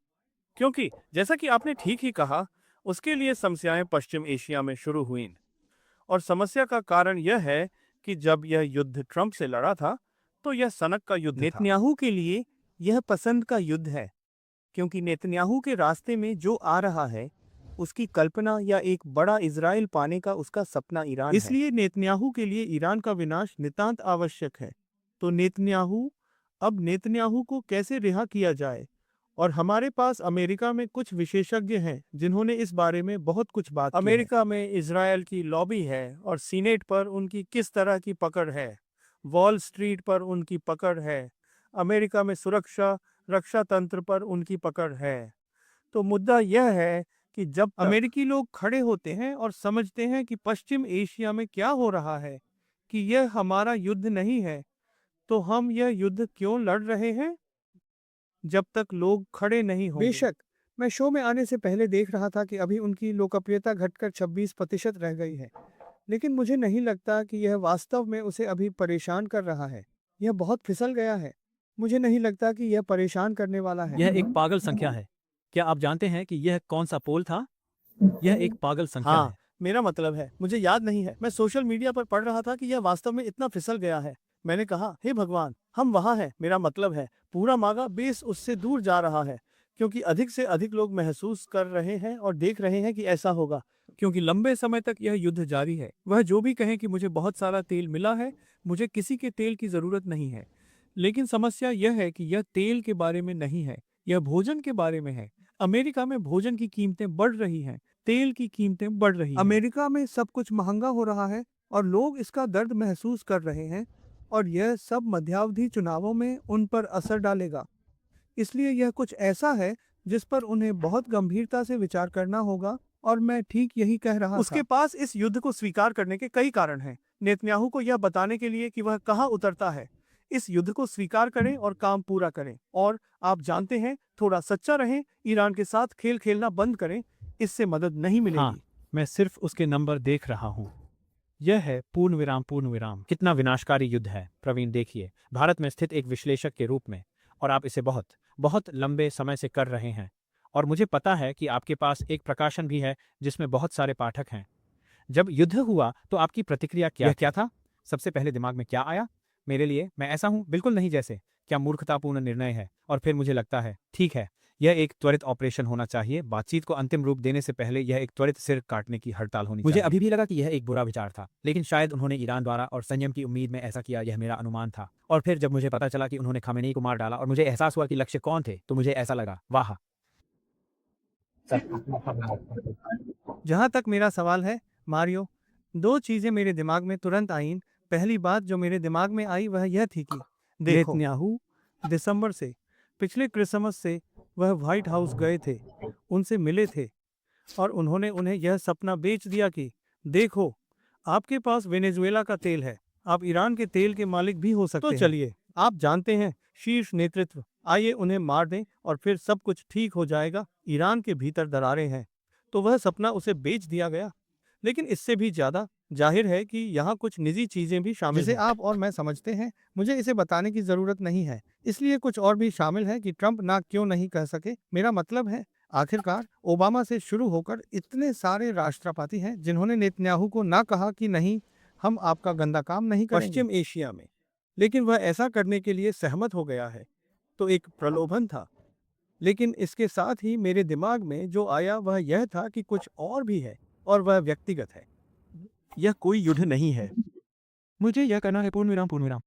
Speaker 4: क्योंकि जैसा कि आपने ठीक ही कहा, उसके लिए समस्याएं पश्चिम एशिया में शुरू हुईं। और समस्या का कारण यह है कि जब यह युद्ध ट्रंप से लड़ा था, तो यह सनक का युद्ध था।
Speaker 3: नेतन्याहू के लिए यह पसंद का युद्ध है, क्योंकि नेतन्याहू के रास्ते में जो आ रहा है उसकी कल्पना या एक बड़ा इजराइल पाने का उसका सपना ईरान है। इसलिए नेतन्याहू के लिए ईरान का विनाश नितांत आवश्यक है। तो अब नेतन्याहू को कैसे रिहा किया जाए? और हमारे पास अमेरिका में कुछ विशेषज्ञ हैं जिन्होंने इस बारे में बहुत कुछ बात की है।
Speaker 4: अमेरिका में इजरायल की लॉबी है और सीनेट पर उनकी किस तरह की पकड़ है, वॉल स्ट्रीट पर उनकी पकड़ है, अमेरिका में सुरक्षा रक्षा तंत्र पर उनकी पकड़ है। तो मुद्दा यह है कि जब तक
Speaker 3: अमेरिकी लोग खड़े होते हैं और समझते हैं कि पश्चिम एशिया में क्या हो रहा है, कि यह हमारा युद्ध नहीं है, तो हम यह युद्ध क्यों लड़ रहे हैं? जब तक लोग खड़े नहीं होंगे। बेशक, मैं शो में आने से पहले देख रहा था कि अभी उनकी लोकप्रियता घटकर 26% रह गई है, लेकिन मुझे नहीं लगता कि यह वास्तव में उसे अभी परेशान कर रहा है। यह बहुत फिसल गया है। मुझे नहीं लगता कि यह परेशान करने वाला है।
Speaker 2: यह एक पागल संख्या है। क्या आप जानते हैं कि यह कौन सा पोल था? यह एक पागल संख्या
Speaker 5: हाँ,
Speaker 2: है।
Speaker 5: मेरा मतलब है, मुझे याद नहीं है। मैं सोशल मीडिया पर पढ़ रहा था कि यह वास्तव में इतना फिसल गया है। मैंने कहा, हे भगवान, हम वहां हैं। मेरा मतलब है, पूरा मागा बेस उससे दूर जा रहा है, क्योंकि अधिक से अधिक लोग महसूस कर रहे हैं और देख रहे हैं कि ऐसा होगा, क्योंकि लंबे समय तक यह युद्ध जारी है। वह जो भी कहें कि मुझे बहुत सारा तेल मिला है, मुझे किसी के तेल की जरूरत नहीं है। लेकिन समस्या यह है कि यह तेल के बारे में नहीं है, यह भोजन के बारे में है। अमेरिका में भोजन की कीमतें बढ़ रही हैं, तेल की कीमतें बढ़ रही हैं।
Speaker 3: अमेरिका में सब कुछ महंगा हो रहा है और लोग इसका दर्द महसूस कर रहे हैं, और यह सब मध्यावधि चुनावों में उन पर असर डालेगा। इसलिए यह कुछ ऐसा है जिस पर उन्हें बहुत गंभीरता से विचार करना होगा, और मैं ठीक यही कह रहा था।
Speaker 5: उसके पास इस युद्ध को स्वीकार करने के कई कारण हैं। नेतन्याहू को यह बताने के लिए कि वह कहां उतरता है, इस युद्ध को स्वीकार करें और काम पूरा करें। और आप जानते हैं, थोड़ा सच्चा रहें, ईरान के साथ खेल खेलना बंद करें, इससे मदद नहीं मिलेगी।
Speaker 2: हाँ, मैं सिर्फ उसके नंबर देख रहा हूँ। यह है पूर्ण विराम पूर्ण विराम। कितना विनाशकारी युद्ध है प्रवीण। देखिए, भारत में स्थित एक विश्लेषक के रूप में, और आप इसे बहुत बहुत लंबे समय से कर रहे हैं, और मुझे पता है कि आपके पास एक प्रकाशन भी है जिसमें बहुत सारे पाठक हैं। जब युद्ध हुआ तो आपकी प्रतिक्रिया क्या क्या था? सबसे पहले दिमाग में क्या आया? मेरे लिए, मैं ऐसा हूं बिल्कुल नहीं जैसे, क्या मूर्खतापूर्ण निर्णय है। और फिर मुझे लगता है, ठीक है, यह एक त्वरित ऑपरेशन होना चाहिए। बातचीत को अंतिम रूप देने से पहले यह एक त्वरित सिर काटने की हड़ताल होनी चाहिए। मुझे अभी भी लगा कि यह एक बुरा विचार था, लेकिन शायद उन्होंने ईरान द्वारा और संयम की उम्मीद में ऐसा किया, यह मेरा अनुमान था। और फिर जब मुझे पता चला कि उन्होंने खामेनेई को मार डाला और मुझे एहसास हुआ कि लक्ष्य कौन थे, तो मुझे ऐसा लगा, वाह।
Speaker 5: जहां तक मेरा सवाल है मारियो, दो चीजें मेरे दिमाग में तुरंत आईं। पहली बात जो मेरे दिमाग में आई वह यह थी कि देखो, नेतन्याहू दिसंबर से, पिछले क्रिसमस से वह व्हाइट हाउस गए थे, उनसे मिले थे, और उन्होंने उन्हें यह सपना बेच दिया कि देखो, आपके पास वेनेजुएला का तेल है, आप ईरान के तेल के मालिक भी हो सकते हैं। तो चलिए, आप जानते हैं, शीर्ष नेतृत्व, आइए उन्हें मार दें और फिर सब कुछ ठीक हो जाएगा। ईरान के भीतर दरारें हैं, तो वह सपना उसे बेच दिया गया। लेकिन इससे भी ज्यादा जाहिर है कि यहाँ कुछ निजी चीजें भी शामिल
Speaker 4: जिसे
Speaker 5: हैं।
Speaker 4: आप और मैं समझते हैं, मुझे इसे बताने की जरूरत नहीं है। इसलिए कुछ और भी शामिल है कि ट्रंप ना क्यों नहीं कह सके। मेरा मतलब है, आखिरकार ओबामा से शुरू होकर इतने सारे राष्ट्रपति हैं जिन्होंने नेतन्याहू को ना कहा कि नहीं, हम आपका गंदा काम नहीं करेंगे।
Speaker 5: पश्चिम एशिया में, लेकिन वह ऐसा करने के लिए सहमत हो गया है, तो एक प्रलोभन था। लेकिन इसके साथ ही मेरे दिमाग में जो आया वह यह था कि कुछ और भी है, और वह व्यक्तिगत है। यह कोई युद्ध नहीं है।
Speaker 2: मुझे यह करना है पूर्ण विराम पूर्ण विराम।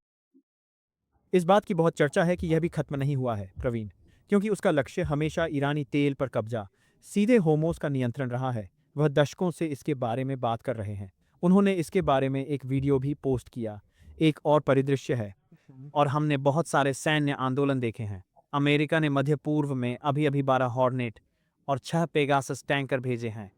Speaker 2: इस बात की बहुत चर्चा है कि यह भी खत्म नहीं हुआ है प्रवीण, क्योंकि उसका लक्ष्य हमेशा ईरानी तेल पर कब्जा, सीधे होमोस का नियंत्रण रहा है। वह दशकों से इसके बारे में बात कर रहे हैं। उन्होंने इसके बारे में एक वीडियो भी पोस्ट किया। एक और परिदृश्य है, और हमने बहुत सारे सैन्य आंदोलन देखे हैं। अमेरिका ने मध्य पूर्व में अभी अभी 12 हॉर्नेट और 6 पेगासस टैंकर भेजे हैं,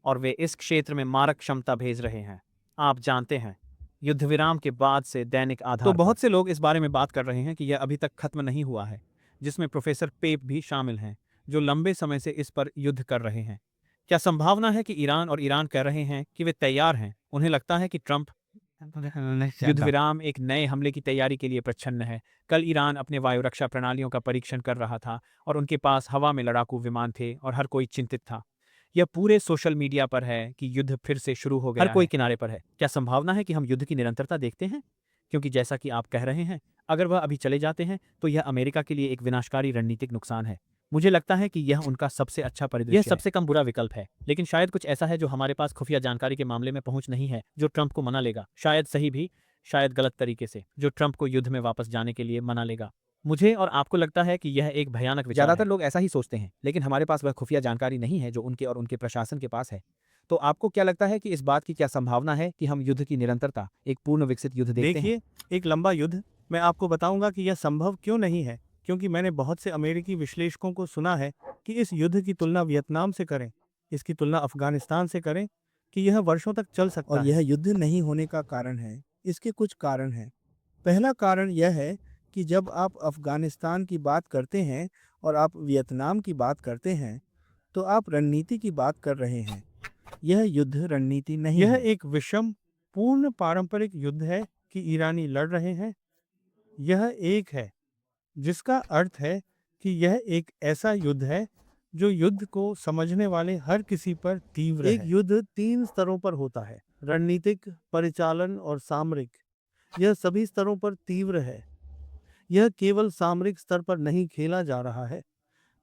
Speaker 2: और वे इस क्षेत्र में मारक क्षमता भेज रहे हैं। आप जानते हैं, युद्ध विराम के बाद से दैनिक आधार
Speaker 1: तो
Speaker 2: पर
Speaker 1: बहुत से लोग इस बारे में बात कर रहे हैं कि यह अभी तक खत्म नहीं हुआ है, जिसमें प्रोफेसर पेप भी शामिल हैं, जो लंबे समय से इस पर युद्ध कर रहे हैं। क्या संभावना है कि ईरान और ईरान कह रहे हैं कि वे तैयार हैं? उन्हें लगता है कि ट्रंप युद्ध विराम एक नए हमले की तैयारी के लिए प्रच्छन्न है। कल ईरान अपने वायु रक्षा प्रणालियों का परीक्षण कर रहा था, और उनके पास हवा में लड़ाकू विमान थे, और हर कोई चिंतित था। यह पूरे सोशल मीडिया पर है कि युद्ध फिर से शुरू हो गया है। हर कोई किनारे पर है। क्या संभावना है कि हम युद्ध की निरंतरता देखते हैं? क्योंकि जैसा कि आप कह रहे हैं, अगर वह अभी चले जाते हैं तो यह अमेरिका के लिए एक विनाशकारी रणनीतिक नुकसान है। मुझे लगता है कि यह उनका सबसे अच्छा परिदृश्य है। यह सबसे कम बुरा विकल्प है, लेकिन शायद कुछ ऐसा है जो हमारे पास खुफिया जानकारी के मामले में पहुंच नहीं है, जो ट्रंप को मना लेगा। शायद सही भी, शायद गलत तरीके से, जो ट्रंप को युद्ध में वापस जाने के लिए मना लेगा। मुझे और आपको लगता है कि यह एक भयानक विचार है। ज्यादातर लोग ऐसा ही सोचते हैं, लेकिन हमारे पास वह खुफिया जानकारी नहीं है जो उनके और उनके प्रशासन के पास है। तो आपको क्या लगता है कि इस बात की क्या संभावना है कि हम युद्ध की निरंतरता, एक पूर्ण विकसित युद्ध देखते हैं?
Speaker 5: देखिए, एक लंबा युद्ध, मैं आपको बताऊंगा कि यह संभव क्यों नहीं है, क्योंकि मैंने बहुत से अमेरिकी विश्लेषकों को सुना है कि इस युद्ध की तुलना वियतनाम से करें, इसकी तुलना अफगानिस्तान से करें, कि यह वर्षों तक चल सकता
Speaker 3: और
Speaker 5: है।
Speaker 3: यह युद्ध नहीं होने का कारण है, इसके कुछ कारण हैं। पहला कारण यह है कि जब आप अफगानिस्तान की बात करते हैं और आप वियतनाम की बात करते हैं, तो आप रणनीति की बात कर रहे हैं। यह युद्ध रणनीति नहीं
Speaker 5: यह
Speaker 3: है।
Speaker 5: एक विषम, पूर्ण पारंपरिक युद्ध है कि ईरानी लड़ रहे हैं। यह एक है, जिसका अर्थ है कि यह एक ऐसा युद्ध है जो युद्ध को समझने वाले हर किसी पर तीव्र
Speaker 3: एक
Speaker 5: है।
Speaker 3: युद्ध 3 स्तरों पर होता है, रणनीतिक, परिचालन और सामरिक। यह सभी स्तरों पर तीव्र है। यह केवल सामरिक स्तर पर नहीं खेला जा रहा है,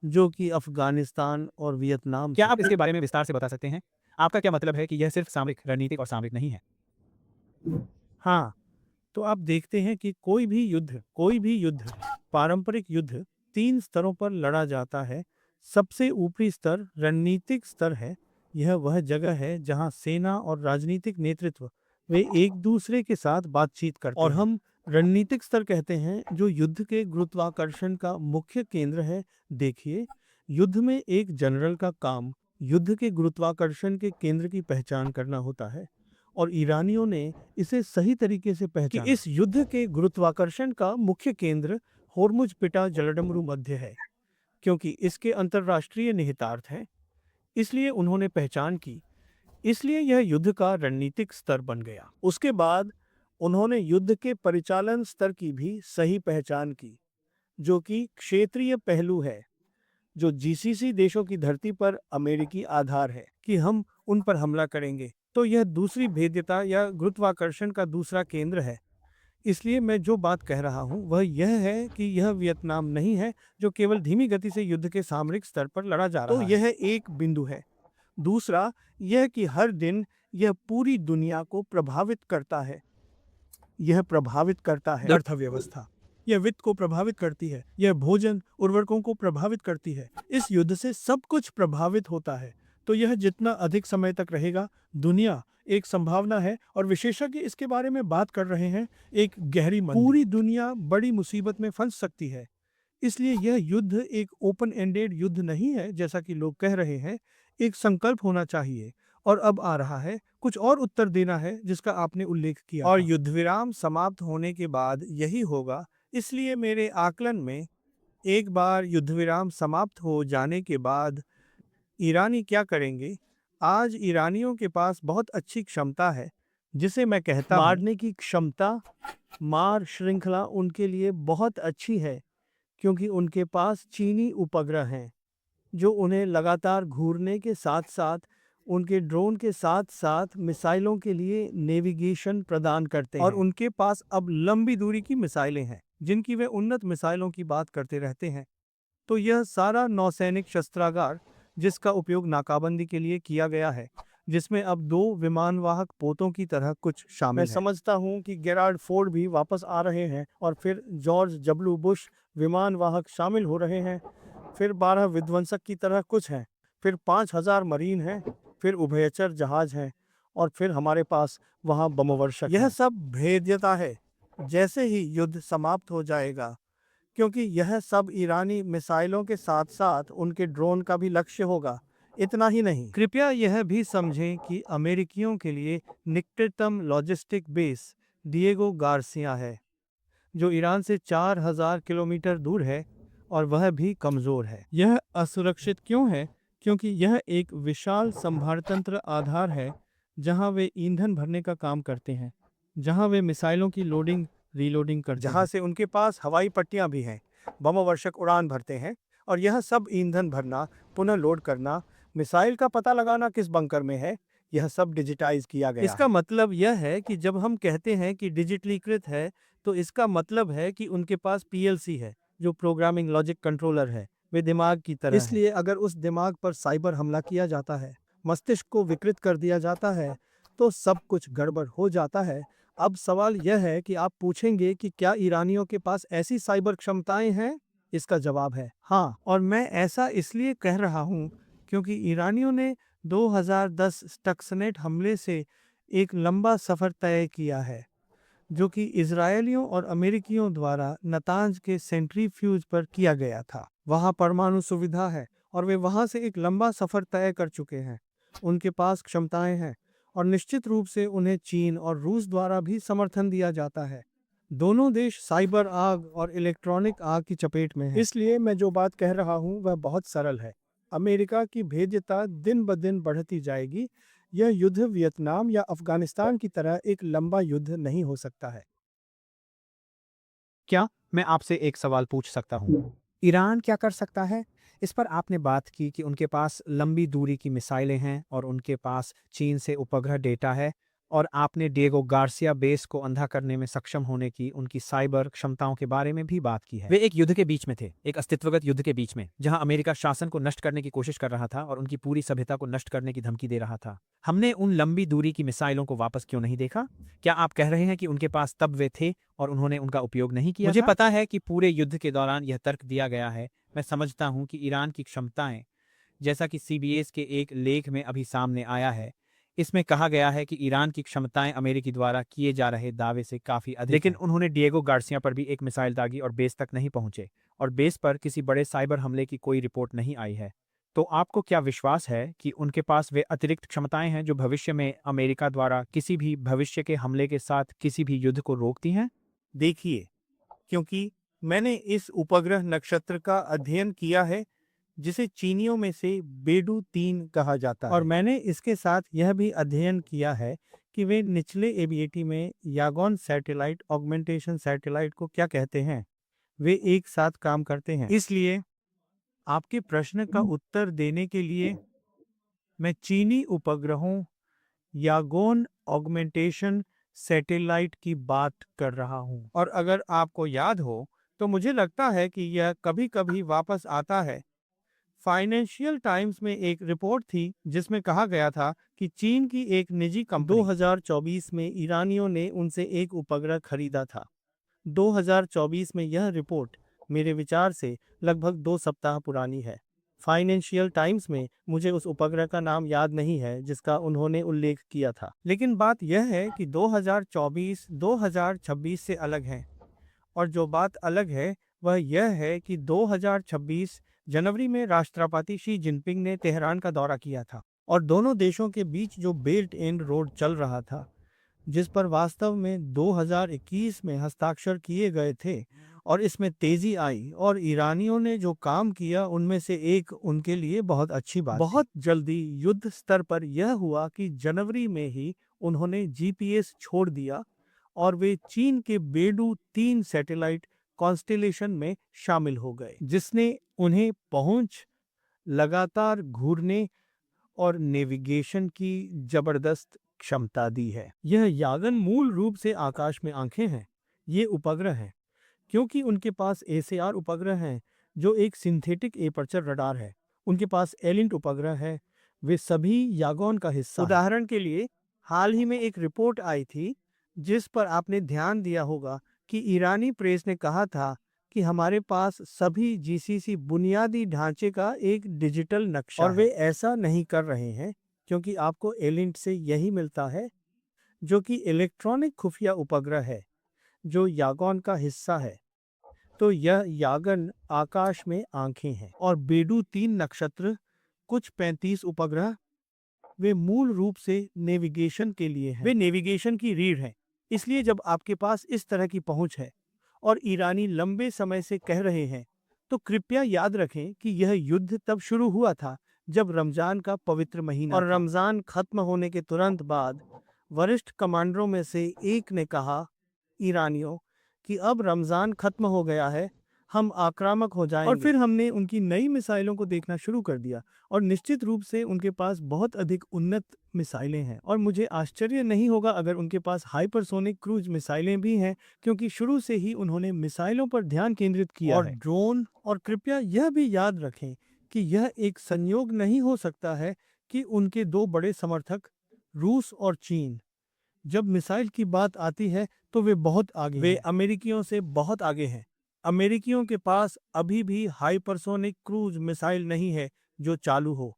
Speaker 3: जो कि अफगानिस्तान और वियतनाम
Speaker 2: क्या
Speaker 3: से।
Speaker 2: आप इसके बारे में विस्तार से बता सकते हैं? आपका क्या मतलब है कि यह सिर्फ सामरिक, रणनीतिक और सामरिक नहीं है?
Speaker 5: हाँ, तो आप देखते हैं कि कोई भी युद्ध, पारंपरिक युद्ध 3 स्तरों पर लड़ा जाता है। सबसे ऊपरी स्तर रणनीतिक स्तर है। यह वह जगह है जहां सेना और राजनीतिक नेतृत्व वे एक दूसरे के साथ बातचीत करते हैं। और हम रणनीतिक स्तर कहते हैं, जो युद्ध के गुरुत्वाकर्षण का मुख्य केंद्र है। देखिए, युद्ध में एक जनरल का काम युद्ध के गुरुत्वाकर्षण के केंद्र की पहचान करना होता है। और ईरानियों ने इसे सही तरीके से पहचाना कि इस युद्ध के गुरुत्वाकर्षण का मुख्य केंद्र होर्मुज पिटा जलडमरू मध्य है, क्योंकि इसके अंतर्राष्ट्रीय निहितार्थ हैं। इसलिए उन्होंने पहचान की, इसलिए यह युद्ध का रणनीतिक स्तर बन गया। उसके बाद उन्होंने युद्ध के परिचालन स्तर की भी सही पहचान की, जो कि क्षेत्रीय पहलू है, जो जीसीसी देशों की धरती पर अमेरिकी आधार है कि हम उन पर हमला करेंगे। तो यह दूसरी भेद्यता या गुरुत्वाकर्षण का दूसरा केंद्र है। इसलिए मैं जो बात कह रहा हूं वह यह है कि यह वियतनाम नहीं है जो केवल धीमी गति से युद्ध के सामरिक स्तर पर लड़ा जा रहा है। तो यह एक बिंदु है। दूसरा यह कि हर दिन यह पूरी दुनिया को प्रभावित करता है। यह प्रभावित करता है अर्थव्यवस्था, यह वित्त को प्रभावित करती है, यह भोजन उर्वरकों को प्रभावित करती है। इस युद्ध से सब कुछ प्रभावित होता है। तो यह जितना अधिक समय तक रहेगा, दुनिया एक संभावना है और विशेषज्ञ इसके बारे में बात कर रहे हैं, एक गहरी मंदी। पूरी दुनिया बड़ी मुसीबत में फंस सकती है। इसलिए यह युद्ध एक ओपन एंडेड युद्ध नहीं है जैसा कि लोग कह रहे हैं। एक संकल्प होना चाहिए और अब आ रहा है कुछ और उत्तर देना है जिसका आपने उल्लेख किया और युद्ध विराम समाप्त होने के बाद यही होगा। इसलिए मेरे आकलन में एक बार युद्ध विराम समाप्त हो जाने के बाद ईरानी क्या करेंगे? आज ईरानियों के पास बहुत अच्छी क्षमता है, जिसे मैं कहता मारने की क्षमता, मार श्रृंखला उनके लिए बहुत अच्छी है, क्योंकि उनके पास चीनी उपग्रह हैं जो उन्हें लगातार घूरने के साथ साथ उनके ड्रोन के साथ साथ मिसाइलों के लिए नेविगेशन प्रदान करते हैं और उनके पास अब लंबी दूरी की मिसाइलें हैं जिनकी वे उन्नत मिसाइलों की बात करते रहते हैं। तो यह सारा नौसैनिक शस्त्रागार जिसका उपयोग नाकाबंदी के लिए किया गया है, जिसमें अब 2 विमानवाहक पोतों की तरह कुछ शामिल है। मैं समझता हूं कि गेराल्ड फोर्ड भी वापस आ रहे हैं और फिर जॉर्ज डब्ल्यू बुश विमानवाहक शामिल हो रहे हैं, फिर 12 विध्वंसक की तरह कुछ हैं, फिर 5000 मरीन हैं, फिर उभयचर जहाज हैं और फिर हमारे पास वहां बमवर्षक। यह सब भेद्यता है जैसे ही युद्ध समाप्त हो जाएगा, क्योंकि यह सब ईरानी मिसाइलों के साथ साथ उनके ड्रोन का भी लक्ष्य होगा। इतना ही नहीं, कृपया यह भी समझें कि अमेरिकियों के लिए निकटतम लॉजिस्टिक बेस डिएगो गार्सिया है, जो ईरान से 4000 किलोमीटर दूर है और वह भी कमज़ोर है। यह असुरक्षित क्यों है? क्योंकि यह एक विशाल संभारतंत्र आधार है जहां वे ईंधन भरने का काम करते हैं, जहां वे मिसाइलों की लोडिंग रीलोडिंग करते हैं, जहां से उनके पास हवाई पट्टियां भी हैं, बमवर्षक उड़ान भरते हैं और यह सब ईंधन भरना, पुनः लोड करना, मिसाइल का पता लगाना किस बंकर में है, यह सब डिजिटाइज किया गया। इसका मतलब यह है कि जब हम कहते हैं कि डिजिटलीकृत है, तो इसका मतलब है कि उनके पास पीएलसी है जो प्रोग्रामिंग लॉजिक कंट्रोलर है। वे दिमाग की तरह इसलिए अगर उस दिमाग पर साइबर हमला किया जाता है, मस्तिष्क को विकृत कर दिया जाता है, तो सब कुछ गड़बड़ हो जाता है। अब सवाल यह है कि आप पूछेंगे कि क्या ईरानियों के पास ऐसी साइबर क्षमताएं हैं? इसका जवाब है हाँ, और मैं ऐसा इसलिए कह रहा हूं क्योंकि ईरानियों ने 2010 स्टक्सनेट हमले से एक लंबा सफर तय किया है, जो कि इजरायलियों और अमेरिकियों द्वारा नतांज के सेंट्रीफ्यूज पर किया गया था। वहां परमाणु सुविधा है और वे वहां से एक लंबा सफर तय कर चुके हैं। उनके पास क्षमताएं हैं और निश्चित रूप से उन्हें चीन और रूस द्वारा भी समर्थन दिया जाता है। दोनों देश साइबर आग और इलेक्ट्रॉनिक आग की चपेट में हैं। इसलिए मैं जो बात कह रहा हूं वह बहुत सरल है। अमेरिका की भेद्यता दिन ब दिन बढ़ती जाएगी। यह युद्ध वियतनाम या अफगानिस्तान की तरह एक लंबा युद्ध नहीं हो सकता है।
Speaker 1: क्या मैं आपसे एक सवाल पूछ सकता हूँ? ईरान क्या कर सकता है? इस पर आपने बात की कि उनके पास लंबी दूरी की मिसाइलें हैं और उनके पास चीन से उपग्रह डेटा है, और आपने डिएगो गार्सिया बेस को अंधा करने में सक्षम होने की उनकी साइबर क्षमताओं के बारे में भी बात की है। वे एक युद्ध के बीच में थे, एक अस्तित्वगत युद्ध के बीच में, जहां अमेरिका शासन को नष्ट करने की कोशिश कर रहा था और उनकी पूरी सभ्यता को नष्ट करने की धमकी दे रहा था। हमने उन लंबी दूरी की मिसाइलों को वापस क्यों नहीं देखा? क्या आप कह रहे हैं कि उनके पास तब वे थे और उन्होंने उनका उपयोग नहीं किया? मुझे पता है कि पूरे युद्ध के दौरान यह तर्क दिया गया है। मैं समझता हूं कि ईरान की क्षमताएं, जैसा कि सीबीएस के एक लेख में अभी सामने आया है, इसमें कहा गया है कि ईरान की क्षमताएं अमेरिकी द्वारा किए जा रहे दावे से काफी अधिक लेकिन उन्होंने डिएगो गार्सिया पर भी एक मिसाइल दागी और बेस तक नहीं पहुंचे, और बेस पर किसी बड़े साइबर हमले की कोई रिपोर्ट नहीं आई है।
Speaker 2: तो आपको क्या विश्वास है कि उनके पास वे अतिरिक्त क्षमताएं हैं जो भविष्य में अमेरिका द्वारा किसी भी भविष्य के हमले के साथ किसी भी युद्ध को रोकती हैं?
Speaker 5: देखिए, क्योंकि मैंने इस उपग्रह नक्षत्र का अध्ययन किया है जिसे चीनियों में से बेडू 3 कहा जाता है, और मैंने इसके साथ यह भी अध्ययन किया है कि वे निचले एबीएटी में यागोन सैटेलाइट ऑगमेंटेशन सैटेलाइट को क्या कहते हैं। वे एक साथ काम करते हैं। इसलिए आपके प्रश्न का उत्तर देने के लिए मैं चीनी उपग्रहों यागोन ऑगमेंटेशन सैटेलाइट की बात कर रहा हूं। और अगर आपको याद हो तो मुझे लगता है कि यह कभी-कभी वापस आता है। फाइनेंशियल टाइम्स में एक रिपोर्ट थी जिसमें कहा गया था कि चीन की एक निजी कंपनी 2024 में ईरानियों ने उनसे एक उपग्रह खरीदा था। 2024 में यह रिपोर्ट मेरे विचार से लगभग 2 सप्ताह पुरानी है। फाइनेंशियल टाइम्स में मुझे उस उपग्रह का नाम याद नहीं है जिसका उन्होंने उल्लेख किया था। लेकिन बात यह है कि 2024 2026 से अलग है, और जो बात अलग है वह यह है कि 2026 जनवरी में राष्ट्रपति शी जिनपिंग ने तेहरान का दौरा किया था, और दोनों देशों के बीच जो बेल्ट एंड रोड चल रहा था, जिस पर वास्तव में 2021 में हस्ताक्षर किए गए थे, और इसमें तेजी आई, और ईरानियों ने जो काम किया उनमें से एक उनके लिए बहुत अच्छी बात थी। बहुत जल्दी युद्ध स्तर पर यह हुआ कि जनवरी में ही उन्होंने जीपीएस छोड़ दिया और वे चीन के बेडू 3 सैटेलाइट कॉन्स्टेलेशन में शामिल हो गए, जिसने उन्हें पहुंच, लगातार घूरने और नेविगेशन की जबरदस्त क्षमता दी है। यह यागन मूल रूप से आकाश में आंखें हैं। ये उपग्रह हैं क्योंकि उनके पास एसएआर उपग्रह हैं जो एक सिंथेटिक एपर्चर रडार है। उनके पास एलिंट उपग्रह है, वे सभी यागोन का हिस्सा हैं। उदाहरण के लिए हाल ही में एक रिपोर्ट आई थी जिस पर आपने ध्यान दिया होगा कि ईरानी प्रेस ने कहा था कि हमारे पास सभी जीसीसी बुनियादी ढांचे का एक डिजिटल नक्शा है। और वे ऐसा नहीं कर रहे हैं क्योंकि आपको एलिंट से यही मिलता है, जो कि इलेक्ट्रॉनिक खुफिया उपग्रह है जो यागोन का हिस्सा है। तो यह यागन आकाश में आंखें हैं। और बेडू 3 नक्षत्र कुछ 35 उपग्रह, वे मूल रूप से नेविगेशन के लिए हैं। वे नेविगेशन की रीढ़ हैं। इसलिए जब आपके पास इस तरह की पहुंच है और ईरानी लंबे समय से कह रहे हैं, तो कृपया याद रखें कि यह युद्ध तब शुरू हुआ था जब रमजान का पवित्र महीना और रमजान खत्म होने के तुरंत बाद वरिष्ठ कमांडरों में से एक ने कहा ईरानियों कि अब रमजान खत्म हो गया है, हम आक्रामक हो जाएंगे। और फिर हमने उनकी नई मिसाइलों को देखना शुरू कर दिया, और निश्चित रूप से उनके पास बहुत अधिक उन्नत मिसाइलें हैं, और मुझे आश्चर्य नहीं होगा अगर उनके पास हाइपरसोनिक क्रूज मिसाइलें भी हैं, क्योंकि शुरू से ही उन्होंने मिसाइलों पर ध्यान केंद्रित किया है। ड्रोन, और कृपया यह भी याद रखें कि यह एक संयोग नहीं हो सकता है कि उनके 2 बड़े समर्थक रूस और चीन, जब मिसाइल की बात आती है तो वे बहुत आगे हैं। वे अमेरिकियों से बहुत आगे हैं। अमेरिकियों के पास अभी भी हाइपरसोनिक क्रूज मिसाइल नहीं है जो चालू हो,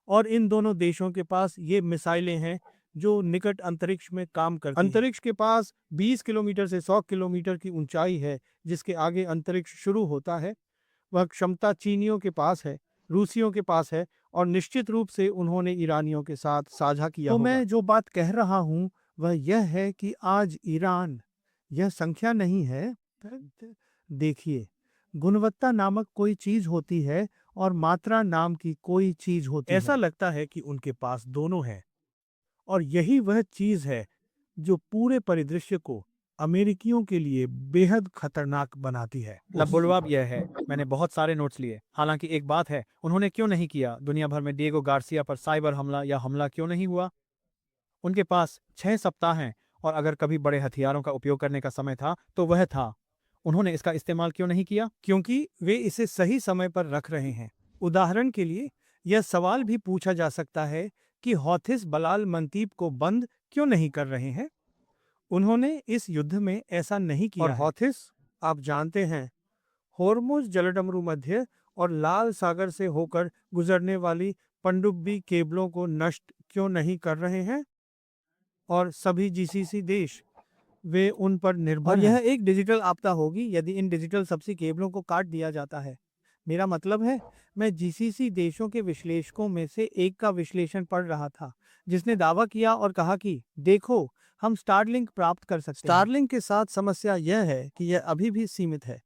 Speaker 5: और इन दोनों देशों के पास ये मिसाइलें हैं जो निकट अंतरिक्ष में काम करती हैं। अंतरिक्ष के पास 20 किलोमीटर से 100 किलोमीटर की ऊंचाई है जिसके आगे अंतरिक्ष शुरू होता है। वह क्षमता चीनियों के पास है, रूसियों के पास है, और निश्चित रूप से उन्होंने ईरानियों के साथ साझा किया होगा। मैं जो बात कह रहा हूं वह यह है कि आज ईरान, यह संख्या नहीं है। देखिए, गुणवत्ता नामक कोई चीज होती है और मात्रा नाम की कोई चीज होती है। ऐसा लगता है कि उनके पास दोनों है, और यही वह चीज है जो पूरे परिदृश्य को अमेरिकियों के लिए बेहद खतरनाक बनाती है।
Speaker 2: लबुलवाब यह है, मैंने बहुत सारे नोट्स लिए। हालांकि एक बात है, उन्होंने क्यों नहीं किया? दुनिया भर में डिएगो गार्सिया पर साइबर हमला या हमला क्यों नहीं हुआ? उनके पास 6 सप्ताह हैं, और अगर कभी बड़े हथियारों का उपयोग करने का समय था तो वह था। उन्होंने इसका इस्तेमाल क्यों नहीं किया?
Speaker 5: क्योंकि वे इसे सही समय पर रख रहे हैं। उदाहरण के लिए यह सवाल भी पूछा जा सकता है कि हौथिस बलाल मंतीब को बंद क्यों नहीं कर रहे हैं। उन्होंने इस युद्ध में ऐसा नहीं किया। और हौथिस, आप जानते हैं, होर्मुज जलडमरू मध्य और लाल सागर से होकर गुजरने वाली पनडुब्बी केबलों को नष्ट क्यों नहीं कर रहे हैं? और सभी जीसीसी देश, वे उन पर निर्भर हैं। यह एक डिजिटल आपदा होगी यदि इन डिजिटल सबसी केबलों को काट दिया जाता है। मेरा मतलब है, मैं जीसीसी देशों के विश्लेषकों में से एक का विश्लेषण पढ़ रहा था, जिसने दावा किया और कहा कि देखो, हम स्टारलिंक प्राप्त कर सकते हैं। स्टारलिंक के साथ समस्या यह है कि यह अभी भी सीमित है।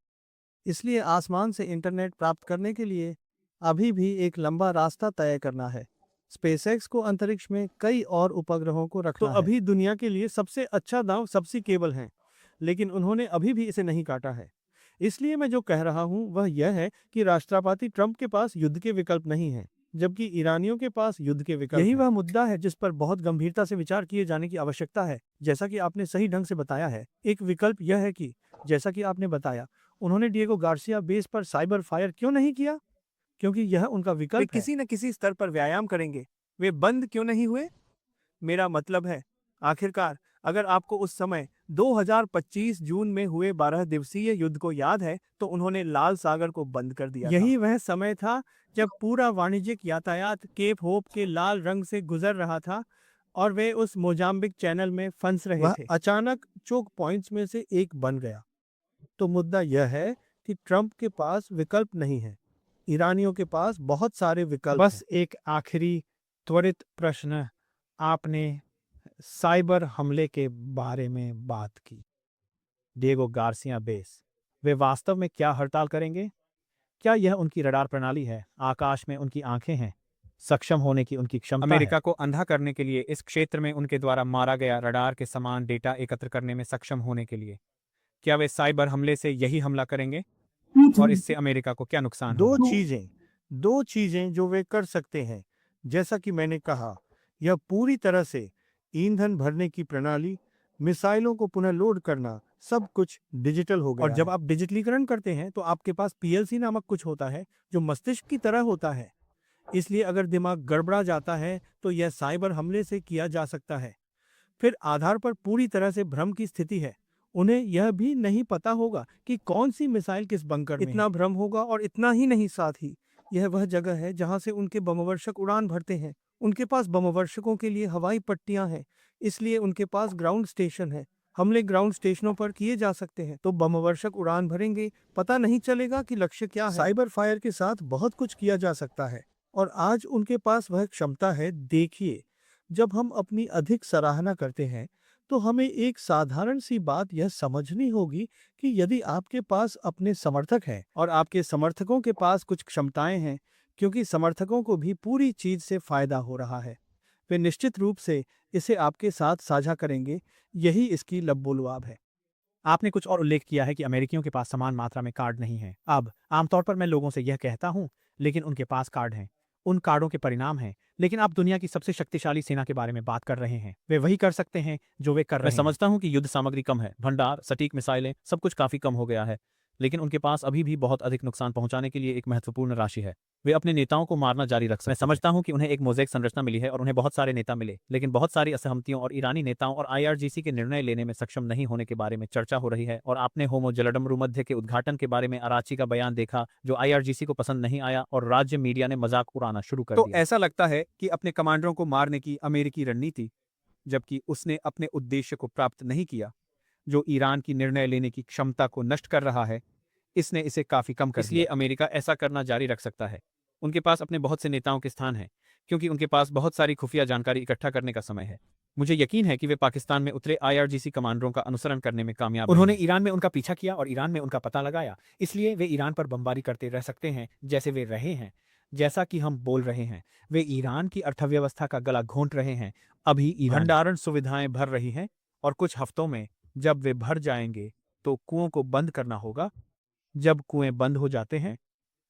Speaker 5: इसलिए आसमान से इंटरनेट प्राप्त करने के लिए अभी भी एक लंबा रास्ता तय करना है। स्पेसएक्स को अंतरिक्ष में कई और उपग्रहों को रखना है। तो अभी दुनिया के लिए सबसे अच्छा दांव सबसी केबल है, लेकिन उन्होंने अभी भी इसे नहीं काटा है। इसलिए मैं जो कह रहा हूं वह यह है कि राष्ट्रपति ट्रंप के पास युद्ध के विकल्प नहीं है, जबकि ईरानियों के पास युद्ध के विकल्प यही वह मुद्दा है जिस पर बहुत गंभीरता से विचार किए जाने की आवश्यकता है। जैसा कि आपने सही ढंग से बताया है, एक विकल्प यह है कि जैसा कि आपने बताया, उन्होंने डिएगो गार्सिया बेस पर साइबर फायर क्यों नहीं किया? क्योंकि यह उनका विकल्प है। किसी न किसी स्तर पर व्यायाम करेंगे। वे बंद क्यों नहीं हुए? मेरा मतलब है, आखिरकार अगर आपको उस समय 2025 जून में हुए 12 दिवसीय युद्ध को याद है, तो उन्होंने लाल सागर को बंद कर दिया। यही वह समय था जब पूरा वाणिज्यिक यातायात केप होप के लाल रंग से गुजर रहा था और वे उस मोजाम्बिक चैनल में फंस रहे थे। अचानक चोक पॉइंट्स में से एक बन गया। तो मुद्दा यह है कि ट्रंप के पास विकल्प नहीं है, ईरानियों के पास बहुत सारे विकल्प
Speaker 1: बस
Speaker 5: हैं।
Speaker 1: एक आखिरी त्वरित प्रश्न, आपने साइबर हमले के बारे में बात की। डिएगो गार्सिया बेस, वे वास्तव में क्या हड़ताल करेंगे? क्या यह उनकी रडार प्रणाली है? आकाश में उनकी आंखें हैं? सक्षम होने की उनकी क्षमता
Speaker 2: अमेरिका
Speaker 1: है?
Speaker 2: को अंधा करने के लिए इस क्षेत्र में उनके द्वारा मारा गया रडार के समान डेटा एकत्र करने में सक्षम होने के लिए क्या वे साइबर हमले से यही हमला करेंगे? और इससे अमेरिका को क्या नुकसान होगा?
Speaker 5: दो चीजें जो वे कर सकते हैं। जैसा कि मैंने कहा, यह पूरी तरह से ईंधन भरने की प्रणाली, मिसाइलों को पुनः लोड करना, सब कुछ डिजिटल हो गया
Speaker 4: और जब
Speaker 5: है।
Speaker 4: आप डिजिटलीकरण करते हैं तो आपके पास पीएलसी नामक कुछ होता है जो मस्तिष्क की तरह होता है। इसलिए अगर दिमाग गड़बड़ा जाता है तो यह साइबर हमले से किया जा सकता है। फिर आधार पर पूरी तरह से भ्रम की स्थिति है। उन्हें यह भी नहीं पता होगा कि कौन सी मिसाइल किस बंकर में है। इतना भ्रम होगा, और इतना ही नहीं, साथ ही यह वह जगह है जहां से उनके बमवर्षक उड़ान भरते हैं। उनके पास बमवर्षकों के लिए हवाई पट्टियां हैं, इसलिए उनके पास ग्राउंड स्टेशन है। हमले ग्राउंड स्टेशनों पर किए जा सकते हैं, तो बमवर्षक उड़ान भरेंगे, पता नहीं चलेगा कि लक्ष्य क्या है। साइबर फायर के साथ बहुत कुछ किया जा सकता है, और आज उनके पास वह क्षमता है। देखिए, जब हम अपनी अधिक सराहना करते हैं, तो हमें एक साधारण सी बात यह समझनी होगी कि यदि आपके पास अपने समर्थक हैं और आपके समर्थकों के पास कुछ क्षमताएं हैं, क्योंकि समर्थकों को भी पूरी चीज से फायदा हो रहा है, वे निश्चित रूप से इसे आपके साथ साझा करेंगे। यही इसकी लबोलुआब है।
Speaker 1: आपने कुछ और उल्लेख किया है कि अमेरिकियों के पास समान मात्रा में कार्ड नहीं है। अब आमतौर पर मैं लोगों से यह कहता हूं, लेकिन उनके पास कार्ड हैं। उन कार्डों के परिणाम हैं। लेकिन आप दुनिया की सबसे शक्तिशाली सेना के बारे में बात कर रहे हैं। वे वही कर सकते हैं जो वे कर
Speaker 2: मैं
Speaker 1: रहे हैं।
Speaker 2: समझता हूं कि युद्ध सामग्री कम है, भंडार, सटीक मिसाइलें, सब कुछ काफी कम हो गया है, लेकिन उनके पास अभी भी बहुत अधिक नुकसान पहुंचाने के लिए एक महत्वपूर्ण राशि है। वे अपने नेताओं को मारना जारी रख सकते हैं। मैं समझता हूं कि उन्हें एक मोज़ेक संरचना मिली है और उन्हें बहुत सारे नेता मिले, लेकिन बहुत सारी असहमतियों और ईरानी नेताओं और आईआरजीसी के निर्णय लेने में सक्षम नहीं होने के बारे में चर्चा हो रही है। और आपने होमो जलडमरूमध्य के उद्घाटन के बारे में अराची का बयान देखा, जो आईआरजीसी को पसंद नहीं आया और राज्य मीडिया ने मजाक उड़ाना शुरू कर तो दिया। ऐसा लगता है कि अपने कमांडरों को मारने की अमेरिकी रणनीति, जबकि उसने अपने उद्देश्य को प्राप्त नहीं किया, जो ईरान की निर्णय लेने की क्षमता को नष्ट कर रहा है, इसने इसे काफी कम कर दिया। इसलिए अमेरिका ऐसा करना जारी रख सकता है। उनके पास अपने बहुत से नेताओं के स्थान हैं, क्योंकि उनके पास बहुत सारी खुफिया जानकारी इकट्ठा करने का समय है। मुझे यकीन है कि वे पाकिस्तान में उतरे आईआरजीसी कमांडरों का अनुसरण करने में कामयाब
Speaker 1: उन्होंने
Speaker 2: रहेंगे।
Speaker 1: ईरान में उनका पीछा किया और ईरान में उनका पता लगाया। इसलिए वे ईरान पर बमबारी करते रह सकते हैं, जैसे वे रहे हैं। जैसा कि हम बोल रहे हैं, वे ईरान की अर्थव्यवस्था का गला घोंट रहे हैं। अभी ईरान
Speaker 2: भंडारण सुविधाएं भर रही हैं, और कुछ हफ्तों में जब वे भर जाएंगे तो कुओं को बंद करना होगा। जब कुएं बंद हो जाते हैं,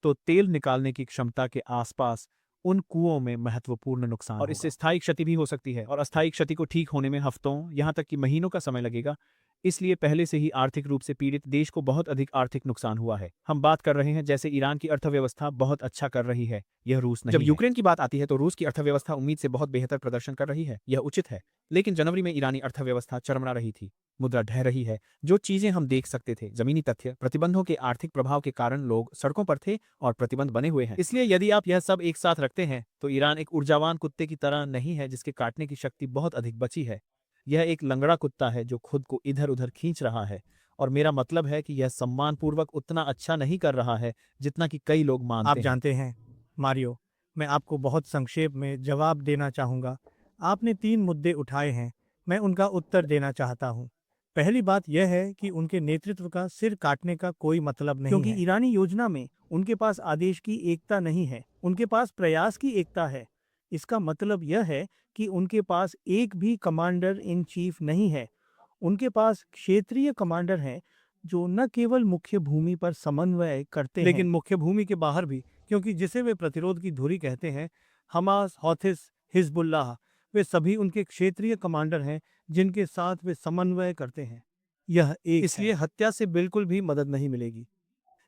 Speaker 2: तो तेल निकालने की क्षमता के आसपास उन कुओं में महत्वपूर्ण नुकसान और इससे स्थायी क्षति भी हो सकती है, और अस्थायी क्षति को ठीक होने में हफ्तों, यहाँ तक कि महीनों का समय लगेगा। इसलिए पहले से ही आर्थिक रूप से पीड़ित देश को बहुत अधिक आर्थिक नुकसान हुआ है। हम बात कर रहे हैं जैसे ईरान की अर्थव्यवस्था बहुत अच्छा कर रही है, यह रूस नहीं
Speaker 1: जब
Speaker 2: है।
Speaker 1: यूक्रेन की बात आती है तो रूस की अर्थव्यवस्था उम्मीद से बहुत बेहतर प्रदर्शन कर रही है, यह उचित है। लेकिन जनवरी में ईरानी अर्थव्यवस्था चरमरा रही थी, मुद्रा ढह रही है। जो चीजें हम देख सकते थे, जमीनी तथ्य, प्रतिबंधों के आर्थिक प्रभाव के कारण लोग सड़कों पर थे और प्रतिबंध बने हुए हैं। इसलिए यदि आप यह सब एक साथ रखते हैं, तो ईरान एक ऊर्जावान कुत्ते की तरह नहीं है जिसके काटने की शक्ति बहुत अधिक बची है। यह एक लंगड़ा कुत्ता है जो खुद को इधर उधर खींच रहा है
Speaker 2: और मेरा मतलब है कि यह सम्मानपूर्वक उतना अच्छा नहीं कर रहा है जितना कि कई लोग मानते
Speaker 5: आप
Speaker 2: हैं।
Speaker 5: जानते हैं मारियो, मैं आपको बहुत संक्षेप में जवाब देना चाहूँगा। आपने 3 मुद्दे उठाए हैं, मैं उनका उत्तर देना चाहता हूँ। पहली बात यह है कि उनके नेतृत्व का सिर काटने का कोई मतलब नहीं क्योंकि ईरानी योजना में उनके पास आदेश की एकता नहीं है, उनके पास प्रयास की एकता है। इसका मतलब यह है कि उनके पास एक भी कमांडर इन चीफ नहीं है। उनके पास क्षेत्रीय कमांडर हैं जो न केवल मुख्य भूमि पर समन्वय करते हैं लेकिन मुख्य भूमि के बाहर भी, क्योंकि जिसे वे प्रतिरोध की धुरी कहते हैं, हमास, हौथिस, हिजबुल्लाह, वे सभी उनके क्षेत्रीय कमांडर हैं जिनके साथ वे समन्वय करते हैं। यह एक इसलिए हत्या से बिल्कुल भी मदद नहीं मिलेगी।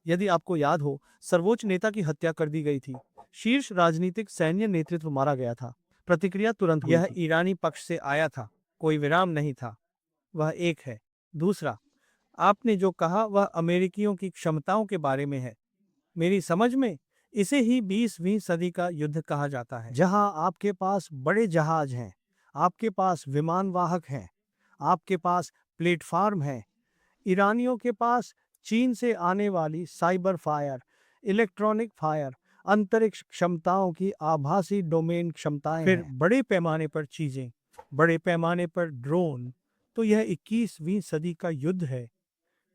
Speaker 5: यदि आपको याद हो, सर्वोच्च नेता की हत्या कर दी गई थी, शीर्ष राजनीतिक सैन्य नेतृत्व मारा गया था। प्रतिक्रिया तुरंत हुई
Speaker 4: यह
Speaker 5: थी।
Speaker 4: ईरानी पक्ष से आया था, कोई विराम नहीं था। वह एक है। दूसरा, आपने जो कहा वह अमेरिकियों की क्षमताओं के बारे में है। मेरी समझ में इसे ही 20वीं सदी का युद्ध कहा जाता है।
Speaker 5: जहां आपके पास बड़े जहाज हैं, आपके पास विमान वाहक हैं, आपके पास प्लेटफार्म है। ईरानियों के पास चीन से आने वाली साइबर फायर, इलेक्ट्रॉनिक फायर, अंतरिक्ष क्षमताओं की आभासी डोमेन क्षमताएं
Speaker 4: फिर
Speaker 5: हैं।
Speaker 4: बड़े पैमाने पर चीजें, बड़े पैमाने पर ड्रोन। तो यह 21वीं सदी का युद्ध है।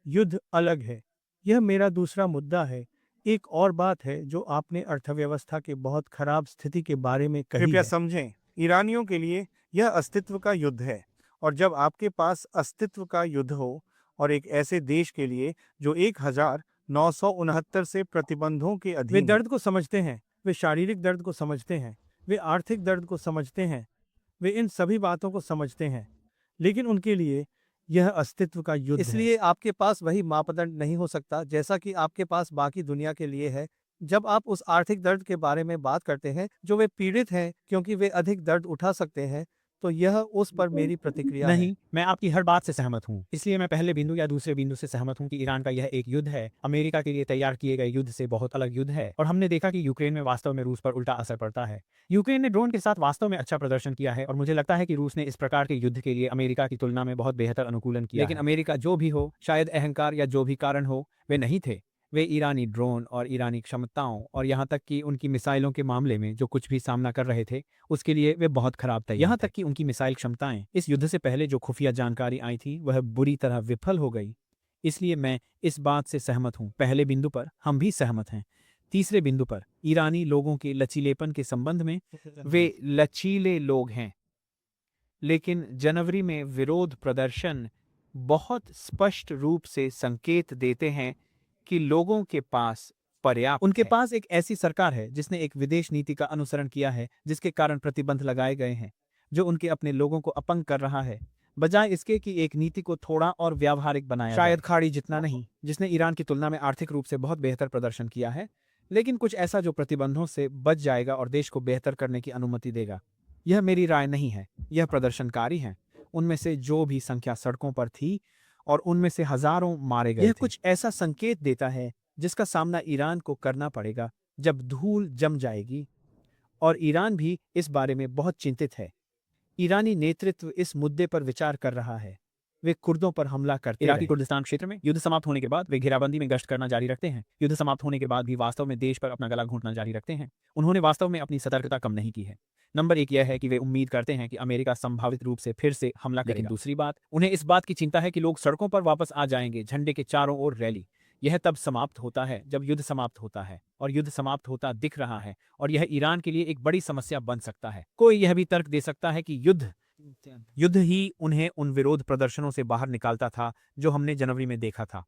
Speaker 4: युद्ध अलग है। यह मेरा दूसरा मुद्दा है। एक और बात है जो आपने अर्थव्यवस्था के बहुत खराब स्थिति के बारे में कही
Speaker 5: कृपया
Speaker 4: है।
Speaker 5: समझें, ईरानियों के लिए यह अस्तित्व का युद्ध है। और जब आपके पास अस्तित्व का युद्ध हो, और एक ऐसे देश के लिए जो 1969 से प्रतिबंधों के
Speaker 4: वे
Speaker 5: अधीन है,
Speaker 4: दर्द को समझते हैं, वे शारीरिक दर्द को समझते हैं, वे आर्थिक दर्द को समझते हैं, वे इन सभी बातों को समझते हैं, लेकिन उनके लिए यह अस्तित्व का युद्ध है।
Speaker 3: इसलिए आपके पास वही मापदंड नहीं हो सकता जैसा कि आपके पास बाकी दुनिया के लिए है। जब आप उस आर्थिक दर्द के बारे में बात करते हैं जो वे पीड़ित हैं क्योंकि वे अधिक दर्द उठा सकते हैं, तो यह उस पर मेरी प्रतिक्रिया है।
Speaker 2: नहीं, मैं आपकी हर बात से सहमत हूँ। इसलिए मैं पहले बिंदु या दूसरे बिंदु से सहमत हूँ कि ईरान का यह एक युद्ध है, अमेरिका के लिए तैयार किए गए युद्ध से बहुत अलग युद्ध है। और हमने देखा कि यूक्रेन में वास्तव में रूस पर उल्टा असर पड़ता है। यूक्रेन ने ड्रोन के साथ वास्तव में अच्छा प्रदर्शन किया है और मुझे लगता है कि रूस ने इस प्रकार के युद्ध के लिए अमेरिका की तुलना में बहुत बेहतर अनुकूलन किया लेकिन अमेरिका जो भी हो, शायद अहंकार या जो भी कारण हो, वे नहीं थे। वे ईरानी ड्रोन और ईरानी क्षमताओं और यहाँ तक कि उनकी मिसाइलों के मामले में जो कुछ भी सामना कर रहे थे, उसके लिए वे बहुत खराब तैयार यहाँ तक कि उनकी मिसाइल क्षमताएं इस युद्ध से पहले जो खुफिया जानकारी आई थी वह बुरी तरह विफल हो गई। इसलिए मैं इस बात से सहमत हूँ। पहले बिंदु पर हम भी सहमत हैं। तीसरे बिंदु पर ईरानी लोगों के लचीलेपन के संबंध में, वे लचीले लोग हैं, लेकिन जनवरी में विरोध प्रदर्शन बहुत स्पष्ट रूप से संकेत देते हैं कि लोगों के पास पर्याप्त उनके पास एक ऐसी सरकार है जिसने एक विदेश नीति का अनुसरण किया है जिसके कारण प्रतिबंध लगाए गए हैं, जो उनके अपने लोगों को अपंग कर रहा है, बजाय इसके कि एक नीति को थोड़ा और व्यावहारिक बनाया शायद खाड़ी जितना नहीं, जिसने ईरान की तुलना में आर्थिक रूप से बहुत बेहतर प्रदर्शन किया है, लेकिन कुछ ऐसा जो प्रतिबंधों से बच जाएगा और देश को बेहतर करने की अनुमति देगा। यह मेरी राय नहीं है, यह प्रदर्शनकारी हैं, उनमें से जो भी संख्या सड़कों पर थी और उनमें से हजारों मारे गए। यह कुछ ऐसा संकेत देता है जिसका सामना ईरान को करना पड़ेगा जब धूल जम जाएगी, और ईरान भी इस बारे में बहुत चिंतित है। ईरानी नेतृत्व इस मुद्दे पर विचार कर रहा है। वे कुर्दों पर हमला करते इराकी कुर्दिस्तान क्षेत्र में युद्ध समाप्त होने के बाद वे घेराबंदी में गश्त करना जारी रखते हैं। युद्ध समाप्त होने के बाद भी वास्तव में देश पर अपना गला घोंटना जारी रखते हैं। उन्होंने वास्तव में अपनी सतर्कता कम नहीं की है। नंबर 1 यह है कि वे उम्मीद करते हैं कि अमेरिका संभावित रूप से फिर से हमला करेगा। लेकिन दूसरी बात, उन्हें इस बात की चिंता है कि लोग सड़कों पर वापस आ जाएंगे, झंडे के चारों ओर रैली। यह तब समाप्त होता है जब युद्ध समाप्त होता है, और युद्ध समाप्त होता दिख रहा है, और यह ईरान के लिए एक बड़ी समस्या बन सकता है। कोई यह भी तर्क दे सकता है कि युद्ध ही उन्हें उन विरोध प्रदर्शनों से बाहर निकालता था जो हमने जनवरी में देखा था।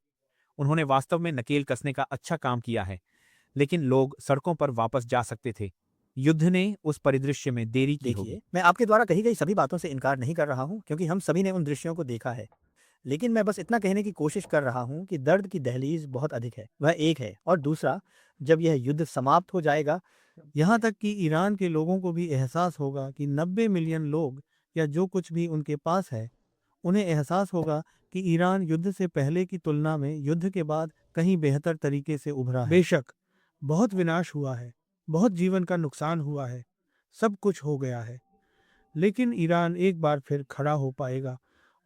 Speaker 2: उन्होंने वास्तव में नकेल कसने का अच्छा काम किया है, लेकिन लोग सड़कों पर वापस जा सकते थे। युद्ध ने उस परिदृश्य में देरी की होगी।
Speaker 5: देखिए, मैं आपके द्वारा कही गई सभी बातों से इनकार नहीं कर रहा हूं, क्योंकि हम सभी ने उन दृश्यों को देखा है। लेकिन मैं बस इतना कहने की कोशिश कर रहा हूं कि दर्द की दहलीज बहुत अधिक है, वह एक है। और दूसरा, जब यह युद्ध समाप्त हो जाएगा,
Speaker 4: यहाँ तक कि ईरान के लोगों को भी एहसास होगा कि 90 मिलियन लोग या जो कुछ भी उनके पास है, उन्हें एहसास होगा कि ईरान युद्ध से पहले की तुलना में युद्ध के बाद कहीं बेहतर तरीके से उभरा है। बेशक बहुत विनाश हुआ है, बहुत जीवन का नुकसान हुआ है, सब कुछ हो गया है, लेकिन ईरान एक बार फिर खड़ा हो पाएगा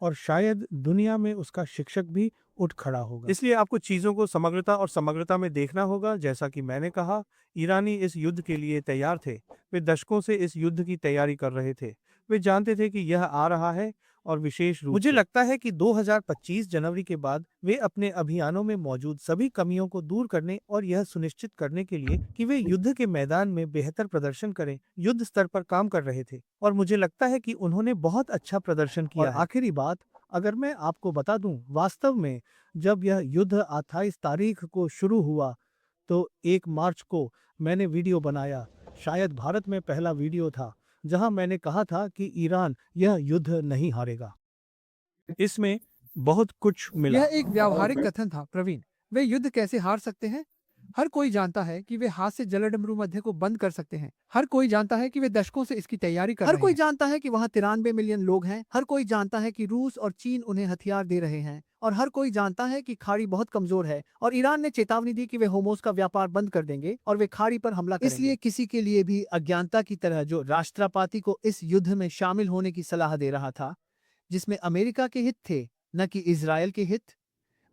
Speaker 5: और शायद दुनिया में उसका शिक्षक भी उठ खड़ा होगा।
Speaker 4: इसलिए आपको चीज़ों को समग्रता और समग्रता में देखना होगा। जैसा कि मैंने कहा, ईरानी इस युद्ध के लिए तैयार थे। वे दशकों से इस युद्ध की तैयारी कर रहे थे। वे जानते थे कि यह आ रहा है और विशेष रूप
Speaker 5: मुझे
Speaker 4: से
Speaker 5: लगता है कि 2025 जनवरी के बाद वे अपने अभियानों में मौजूद सभी कमियों को दूर करने और यह सुनिश्चित करने के लिए कि वे युद्ध के मैदान में बेहतर प्रदर्शन करें, युद्ध स्तर पर काम कर रहे थे और मुझे लगता है कि उन्होंने बहुत अच्छा प्रदर्शन किया
Speaker 4: और
Speaker 5: है। आखिरी बात, अगर मैं आपको बता दूं, वास्तव में जब यह युद्ध 28 तारीख को शुरू हुआ तो 1 मार्च को मैंने वीडियो बनाया, शायद भारत में पहला वीडियो था, जहां मैंने कहा था कि ईरान यह युद्ध नहीं हारेगा।
Speaker 4: इसमें बहुत कुछ मिला।
Speaker 6: यह एक व्यावहारिक कथन था प्रवीण। वे युद्ध कैसे हार सकते हैं? हर कोई जानता है कि वे हाथ से जलडमरू मध्य को बंद कर सकते हैं। हर कोई जानता है कि वे दशकों से इसकी तैयारी कर
Speaker 2: हर
Speaker 6: रहे हैं।
Speaker 2: कोई जानता है कि वहाँ 93 मिलियन लोग हैं। हर कोई जानता है कि रूस और चीन उन्हें हथियार दे रहे हैं और हर कोई जानता है कि खाड़ी बहुत कमजोर है और ईरान ने चेतावनी दी कि वे होर्मुज का व्यापार बंद कर देंगे और वे खाड़ी पर हमला करेंगे। इसलिए किसी के लिए भी अज्ञानता की तरह जो राष्ट्रपति को इस युद्ध में शामिल होने की सलाह दे रहा था, जिसमें अमेरिका के हित थे न कि इजराइल के हित,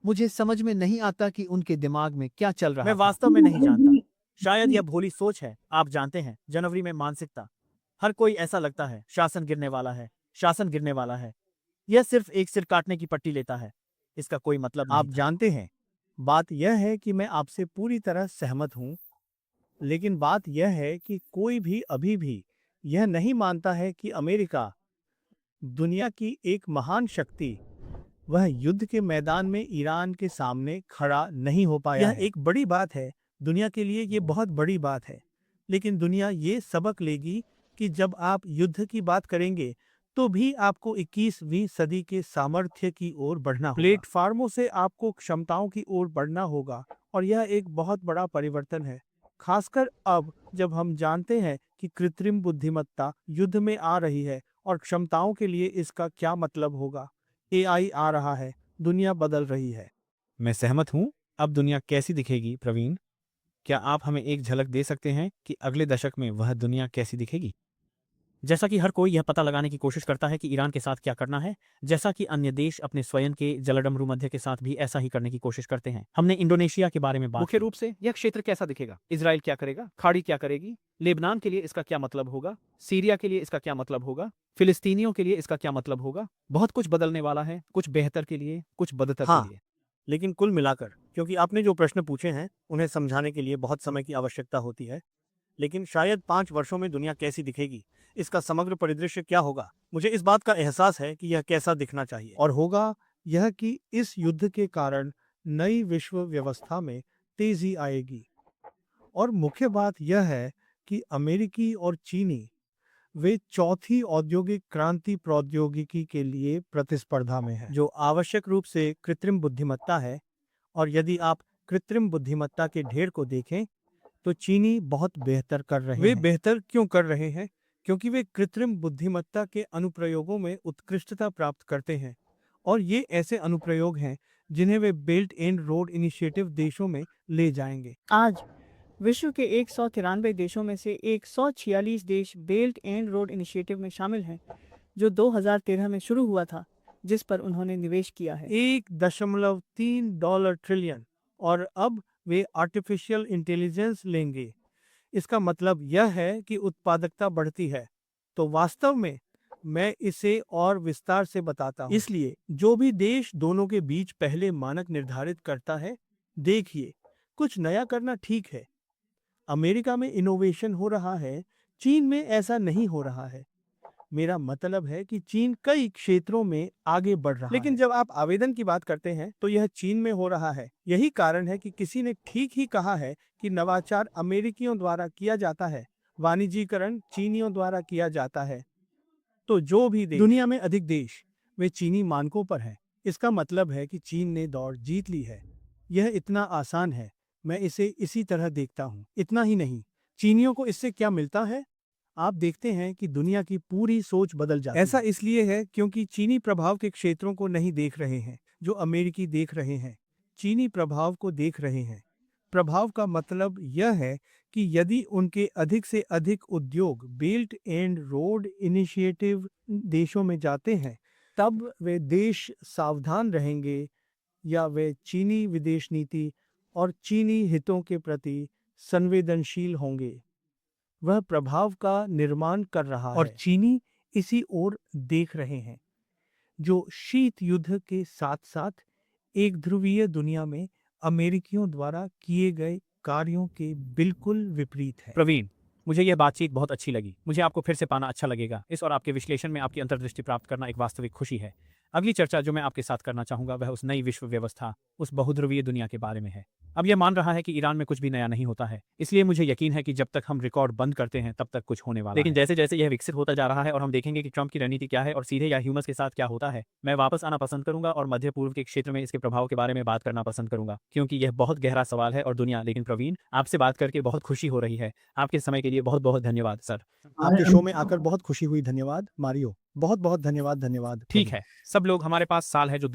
Speaker 2: मुझे समझ में नहीं आता कि उनके दिमाग में क्या चल रहा
Speaker 1: मैं
Speaker 2: था।
Speaker 1: वास्तव में नहीं जानता। शायद यह भोली सोच है। आप जानते हैं, जनवरी में मानसिकता, हर कोई ऐसा लगता है शासन गिरने वाला है, शासन गिरने वाला है। यह सिर्फ एक सिर काटने की पट्टी लेता है, इसका कोई मतलब नहीं
Speaker 5: आप
Speaker 1: था।
Speaker 5: जानते हैं, बात यह है कि मैं आपसे पूरी तरह सहमत हूं, लेकिन बात यह है कि कोई भी अभी भी यह नहीं मानता है कि अमेरिका, दुनिया की एक महान शक्ति, वह युद्ध के मैदान में ईरान के सामने खड़ा नहीं हो पाया
Speaker 4: यह
Speaker 5: है।
Speaker 4: एक बड़ी बात है, दुनिया के लिए ये बहुत बड़ी बात है। लेकिन दुनिया ये सबक लेगी कि जब आप युद्ध की बात करेंगे तो भी आपको 21वीं सदी के सामर्थ्य की ओर बढ़ना होगा। प्लेटफार्मों से आपको क्षमताओं की ओर बढ़ना होगा और यह एक बहुत बड़ा परिवर्तन है, खासकर अब जब हम जानते हैं कि कृत्रिम बुद्धिमत्ता युद्ध में आ रही है और क्षमताओं के लिए इसका क्या मतलब होगा। एआई आ रहा है, दुनिया बदल रही है।
Speaker 2: मैं सहमत हूँ। अब दुनिया कैसी दिखेगी प्रवीण? क्या आप हमें एक झलक दे सकते हैं कि अगले दशक में वह दुनिया कैसी दिखेगी?
Speaker 1: जैसा कि हर कोई यह पता लगाने की कोशिश करता है कि ईरान के साथ क्या करना है, जैसा कि अन्य देश अपने स्वयं के जलडमरू मध्य के साथ भी ऐसा ही करने की कोशिश करते हैं। हमने इंडोनेशिया के बारे में बात
Speaker 2: मुख्य
Speaker 1: की।
Speaker 2: रूप से यह क्षेत्र कैसा दिखेगा? इजराइल क्या करेगा? खाड़ी क्या करेगी? लेबनान के लिए इसका क्या मतलब होगा? सीरिया के लिए इसका क्या मतलब होगा? फिलिस्तीनियों के लिए इसका क्या मतलब होगा? बहुत कुछ बदलने वाला है, कुछ बेहतर के लिए, कुछ बदतर
Speaker 4: हाँ।
Speaker 2: के लिए।
Speaker 4: लेकिन कुल मिलाकर, क्योंकि आपने जो प्रश्न पूछे हैं उन्हें समझाने के लिए बहुत समय की आवश्यकता होती है, लेकिन शायद 5 वर्षों में दुनिया कैसी दिखेगी, इसका समग्र परिदृश्य क्या होगा, मुझे इस बात का एहसास है कि यह कैसा दिखना चाहिए।
Speaker 5: और होगा यह कि इस युद्ध के कारण नई विश्व व्यवस्था में तेजी आएगी। और मुख्य बात यह है कि अमेरिकी और चीनी, वे चौथी औद्योगिक क्रांति प्रौद्योगिकी के लिए प्रतिस्पर्धा में है,
Speaker 4: जो आवश्यक रूप से कृत्रिम बुद्धिमत्ता है। और यदि आप कृत्रिम बुद्धिमत्ता के ढेर को देखें तो चीनी बहुत बेहतर कर रहे
Speaker 5: वे
Speaker 4: हैं।
Speaker 5: बेहतर क्यों कर रहे हैं? क्योंकि वे कृत्रिम बुद्धिमत्ता के अनुप्रयोगों में उत्कृष्टता प्राप्त करते हैं और ये ऐसे अनुप्रयोग हैं जिन्हें वे बेल्ट एंड रोड इनिशिएटिव देशों में ले जाएंगे।
Speaker 7: आज विश्व के 193 देशों में से 146 देश बेल्ट एंड रोड इनिशिएटिव में शामिल हैं, जो 2013 में शुरू हुआ था, जिस पर उन्होंने निवेश किया है।
Speaker 5: 1.3 ट्रिलियन, और अब वे आर्टिफिशियल इंटेलिजेंस लेंगे। इसका मतलब यह है कि उत्पादकता बढ़ती है। तो वास्तव में मैं इसे और विस्तार से बताता हूँ। इसलिए जो भी देश दोनों के बीच पहले मानक निर्धारित करता है, देखिए, कुछ नया करना ठीक है। अमेरिका में इनोवेशन हो रहा है, चीन में ऐसा नहीं हो रहा है। मेरा मतलब है कि चीन कई क्षेत्रों में आगे बढ़ रहा है।
Speaker 4: लेकिन जब आप आवेदन की बात करते हैं तो यह चीन में हो रहा है। यही कारण है कि किसी ने ठीक ही कहा है कि नवाचार अमेरिकियों द्वारा किया जाता है, वाणिज्यीकरण चीनियों द्वारा किया जाता है। तो जो भी देश,
Speaker 5: दुनिया में अधिक देश, वे चीनी मानकों पर हैं। इसका मतलब है कि चीन ने दौड़ जीत ली है। यह इतना आसान है। मैं इसे इसी तरह देखता हूँ। इतना ही नहीं, चीनियों को इससे क्या मिलता है? आप देखते हैं कि दुनिया की पूरी सोच बदल जाती
Speaker 4: ऐसा
Speaker 5: है।
Speaker 4: इसलिए है क्योंकि चीनी प्रभाव के क्षेत्रों को नहीं देख रहे हैं जो अमेरिकी देख रहे हैं। चीनी प्रभाव को देख रहे हैं। प्रभाव का मतलब यह है कि यदि उनके अधिक से अधिक उद्योग बेल्ट एंड रोड इनिशिएटिव देशों में जाते हैं,
Speaker 5: तब वे देश सावधान रहेंगे या वे चीनी विदेश नीति और चीनी हितों के प्रति संवेदनशील होंगे। वह प्रभाव का निर्माण कर रहा
Speaker 3: और
Speaker 5: है चीनी इसी ओर देख रहे हैं, जो शीत युद्ध के साथ साथ एक ध्रुवीय दुनिया में अमेरिकियों द्वारा किए गए कार्यों के बिल्कुल विपरीत है।
Speaker 2: प्रवीण, मुझे यह बातचीत बहुत अच्छी लगी। मुझे आपको फिर से पाना अच्छा लगेगा। इस और आपके विश्लेषण में आपकी अंतर्दृष्टि प्राप्त करना एक वास्तविक खुशी है। अगली चर्चा जो मैं आपके साथ करना चाहूंगा वह उस नई विश्व व्यवस्था, उस बहुध्रुवीय दुनिया के बारे में है। अब यह मान रहा है कि ईरान में कुछ भी नया नहीं होता है, इसलिए मुझे यकीन है कि जब तक हम रिकॉर्ड बंद करते हैं तब तक कुछ होने वाला है। लेकिन जैसे जैसे यह विकसित होता जा रहा है और हम देखेंगे कि ट्रंप की रणनीति क्या है और सीधे या ह्यूमस के साथ क्या होता है, मैं वापस आना पसंद करूंगा और मध्य पूर्व के क्षेत्र में इसके प्रभाव के बारे में बात करना पसंद करूंगा, क्योंकि यह बहुत गहरा सवाल है और दुनिया। लेकिन प्रवीण, आपसे बात करके बहुत खुशी हो रही है। आपके समय के लिए बहुत बहुत धन्यवाद सर।
Speaker 5: आपके शो में आकर बहुत खुशी हुई। धन्यवाद मारियो, बहुत बहुत धन्यवाद।
Speaker 2: ठीक है, सब लोग, हमारे पास साल है जो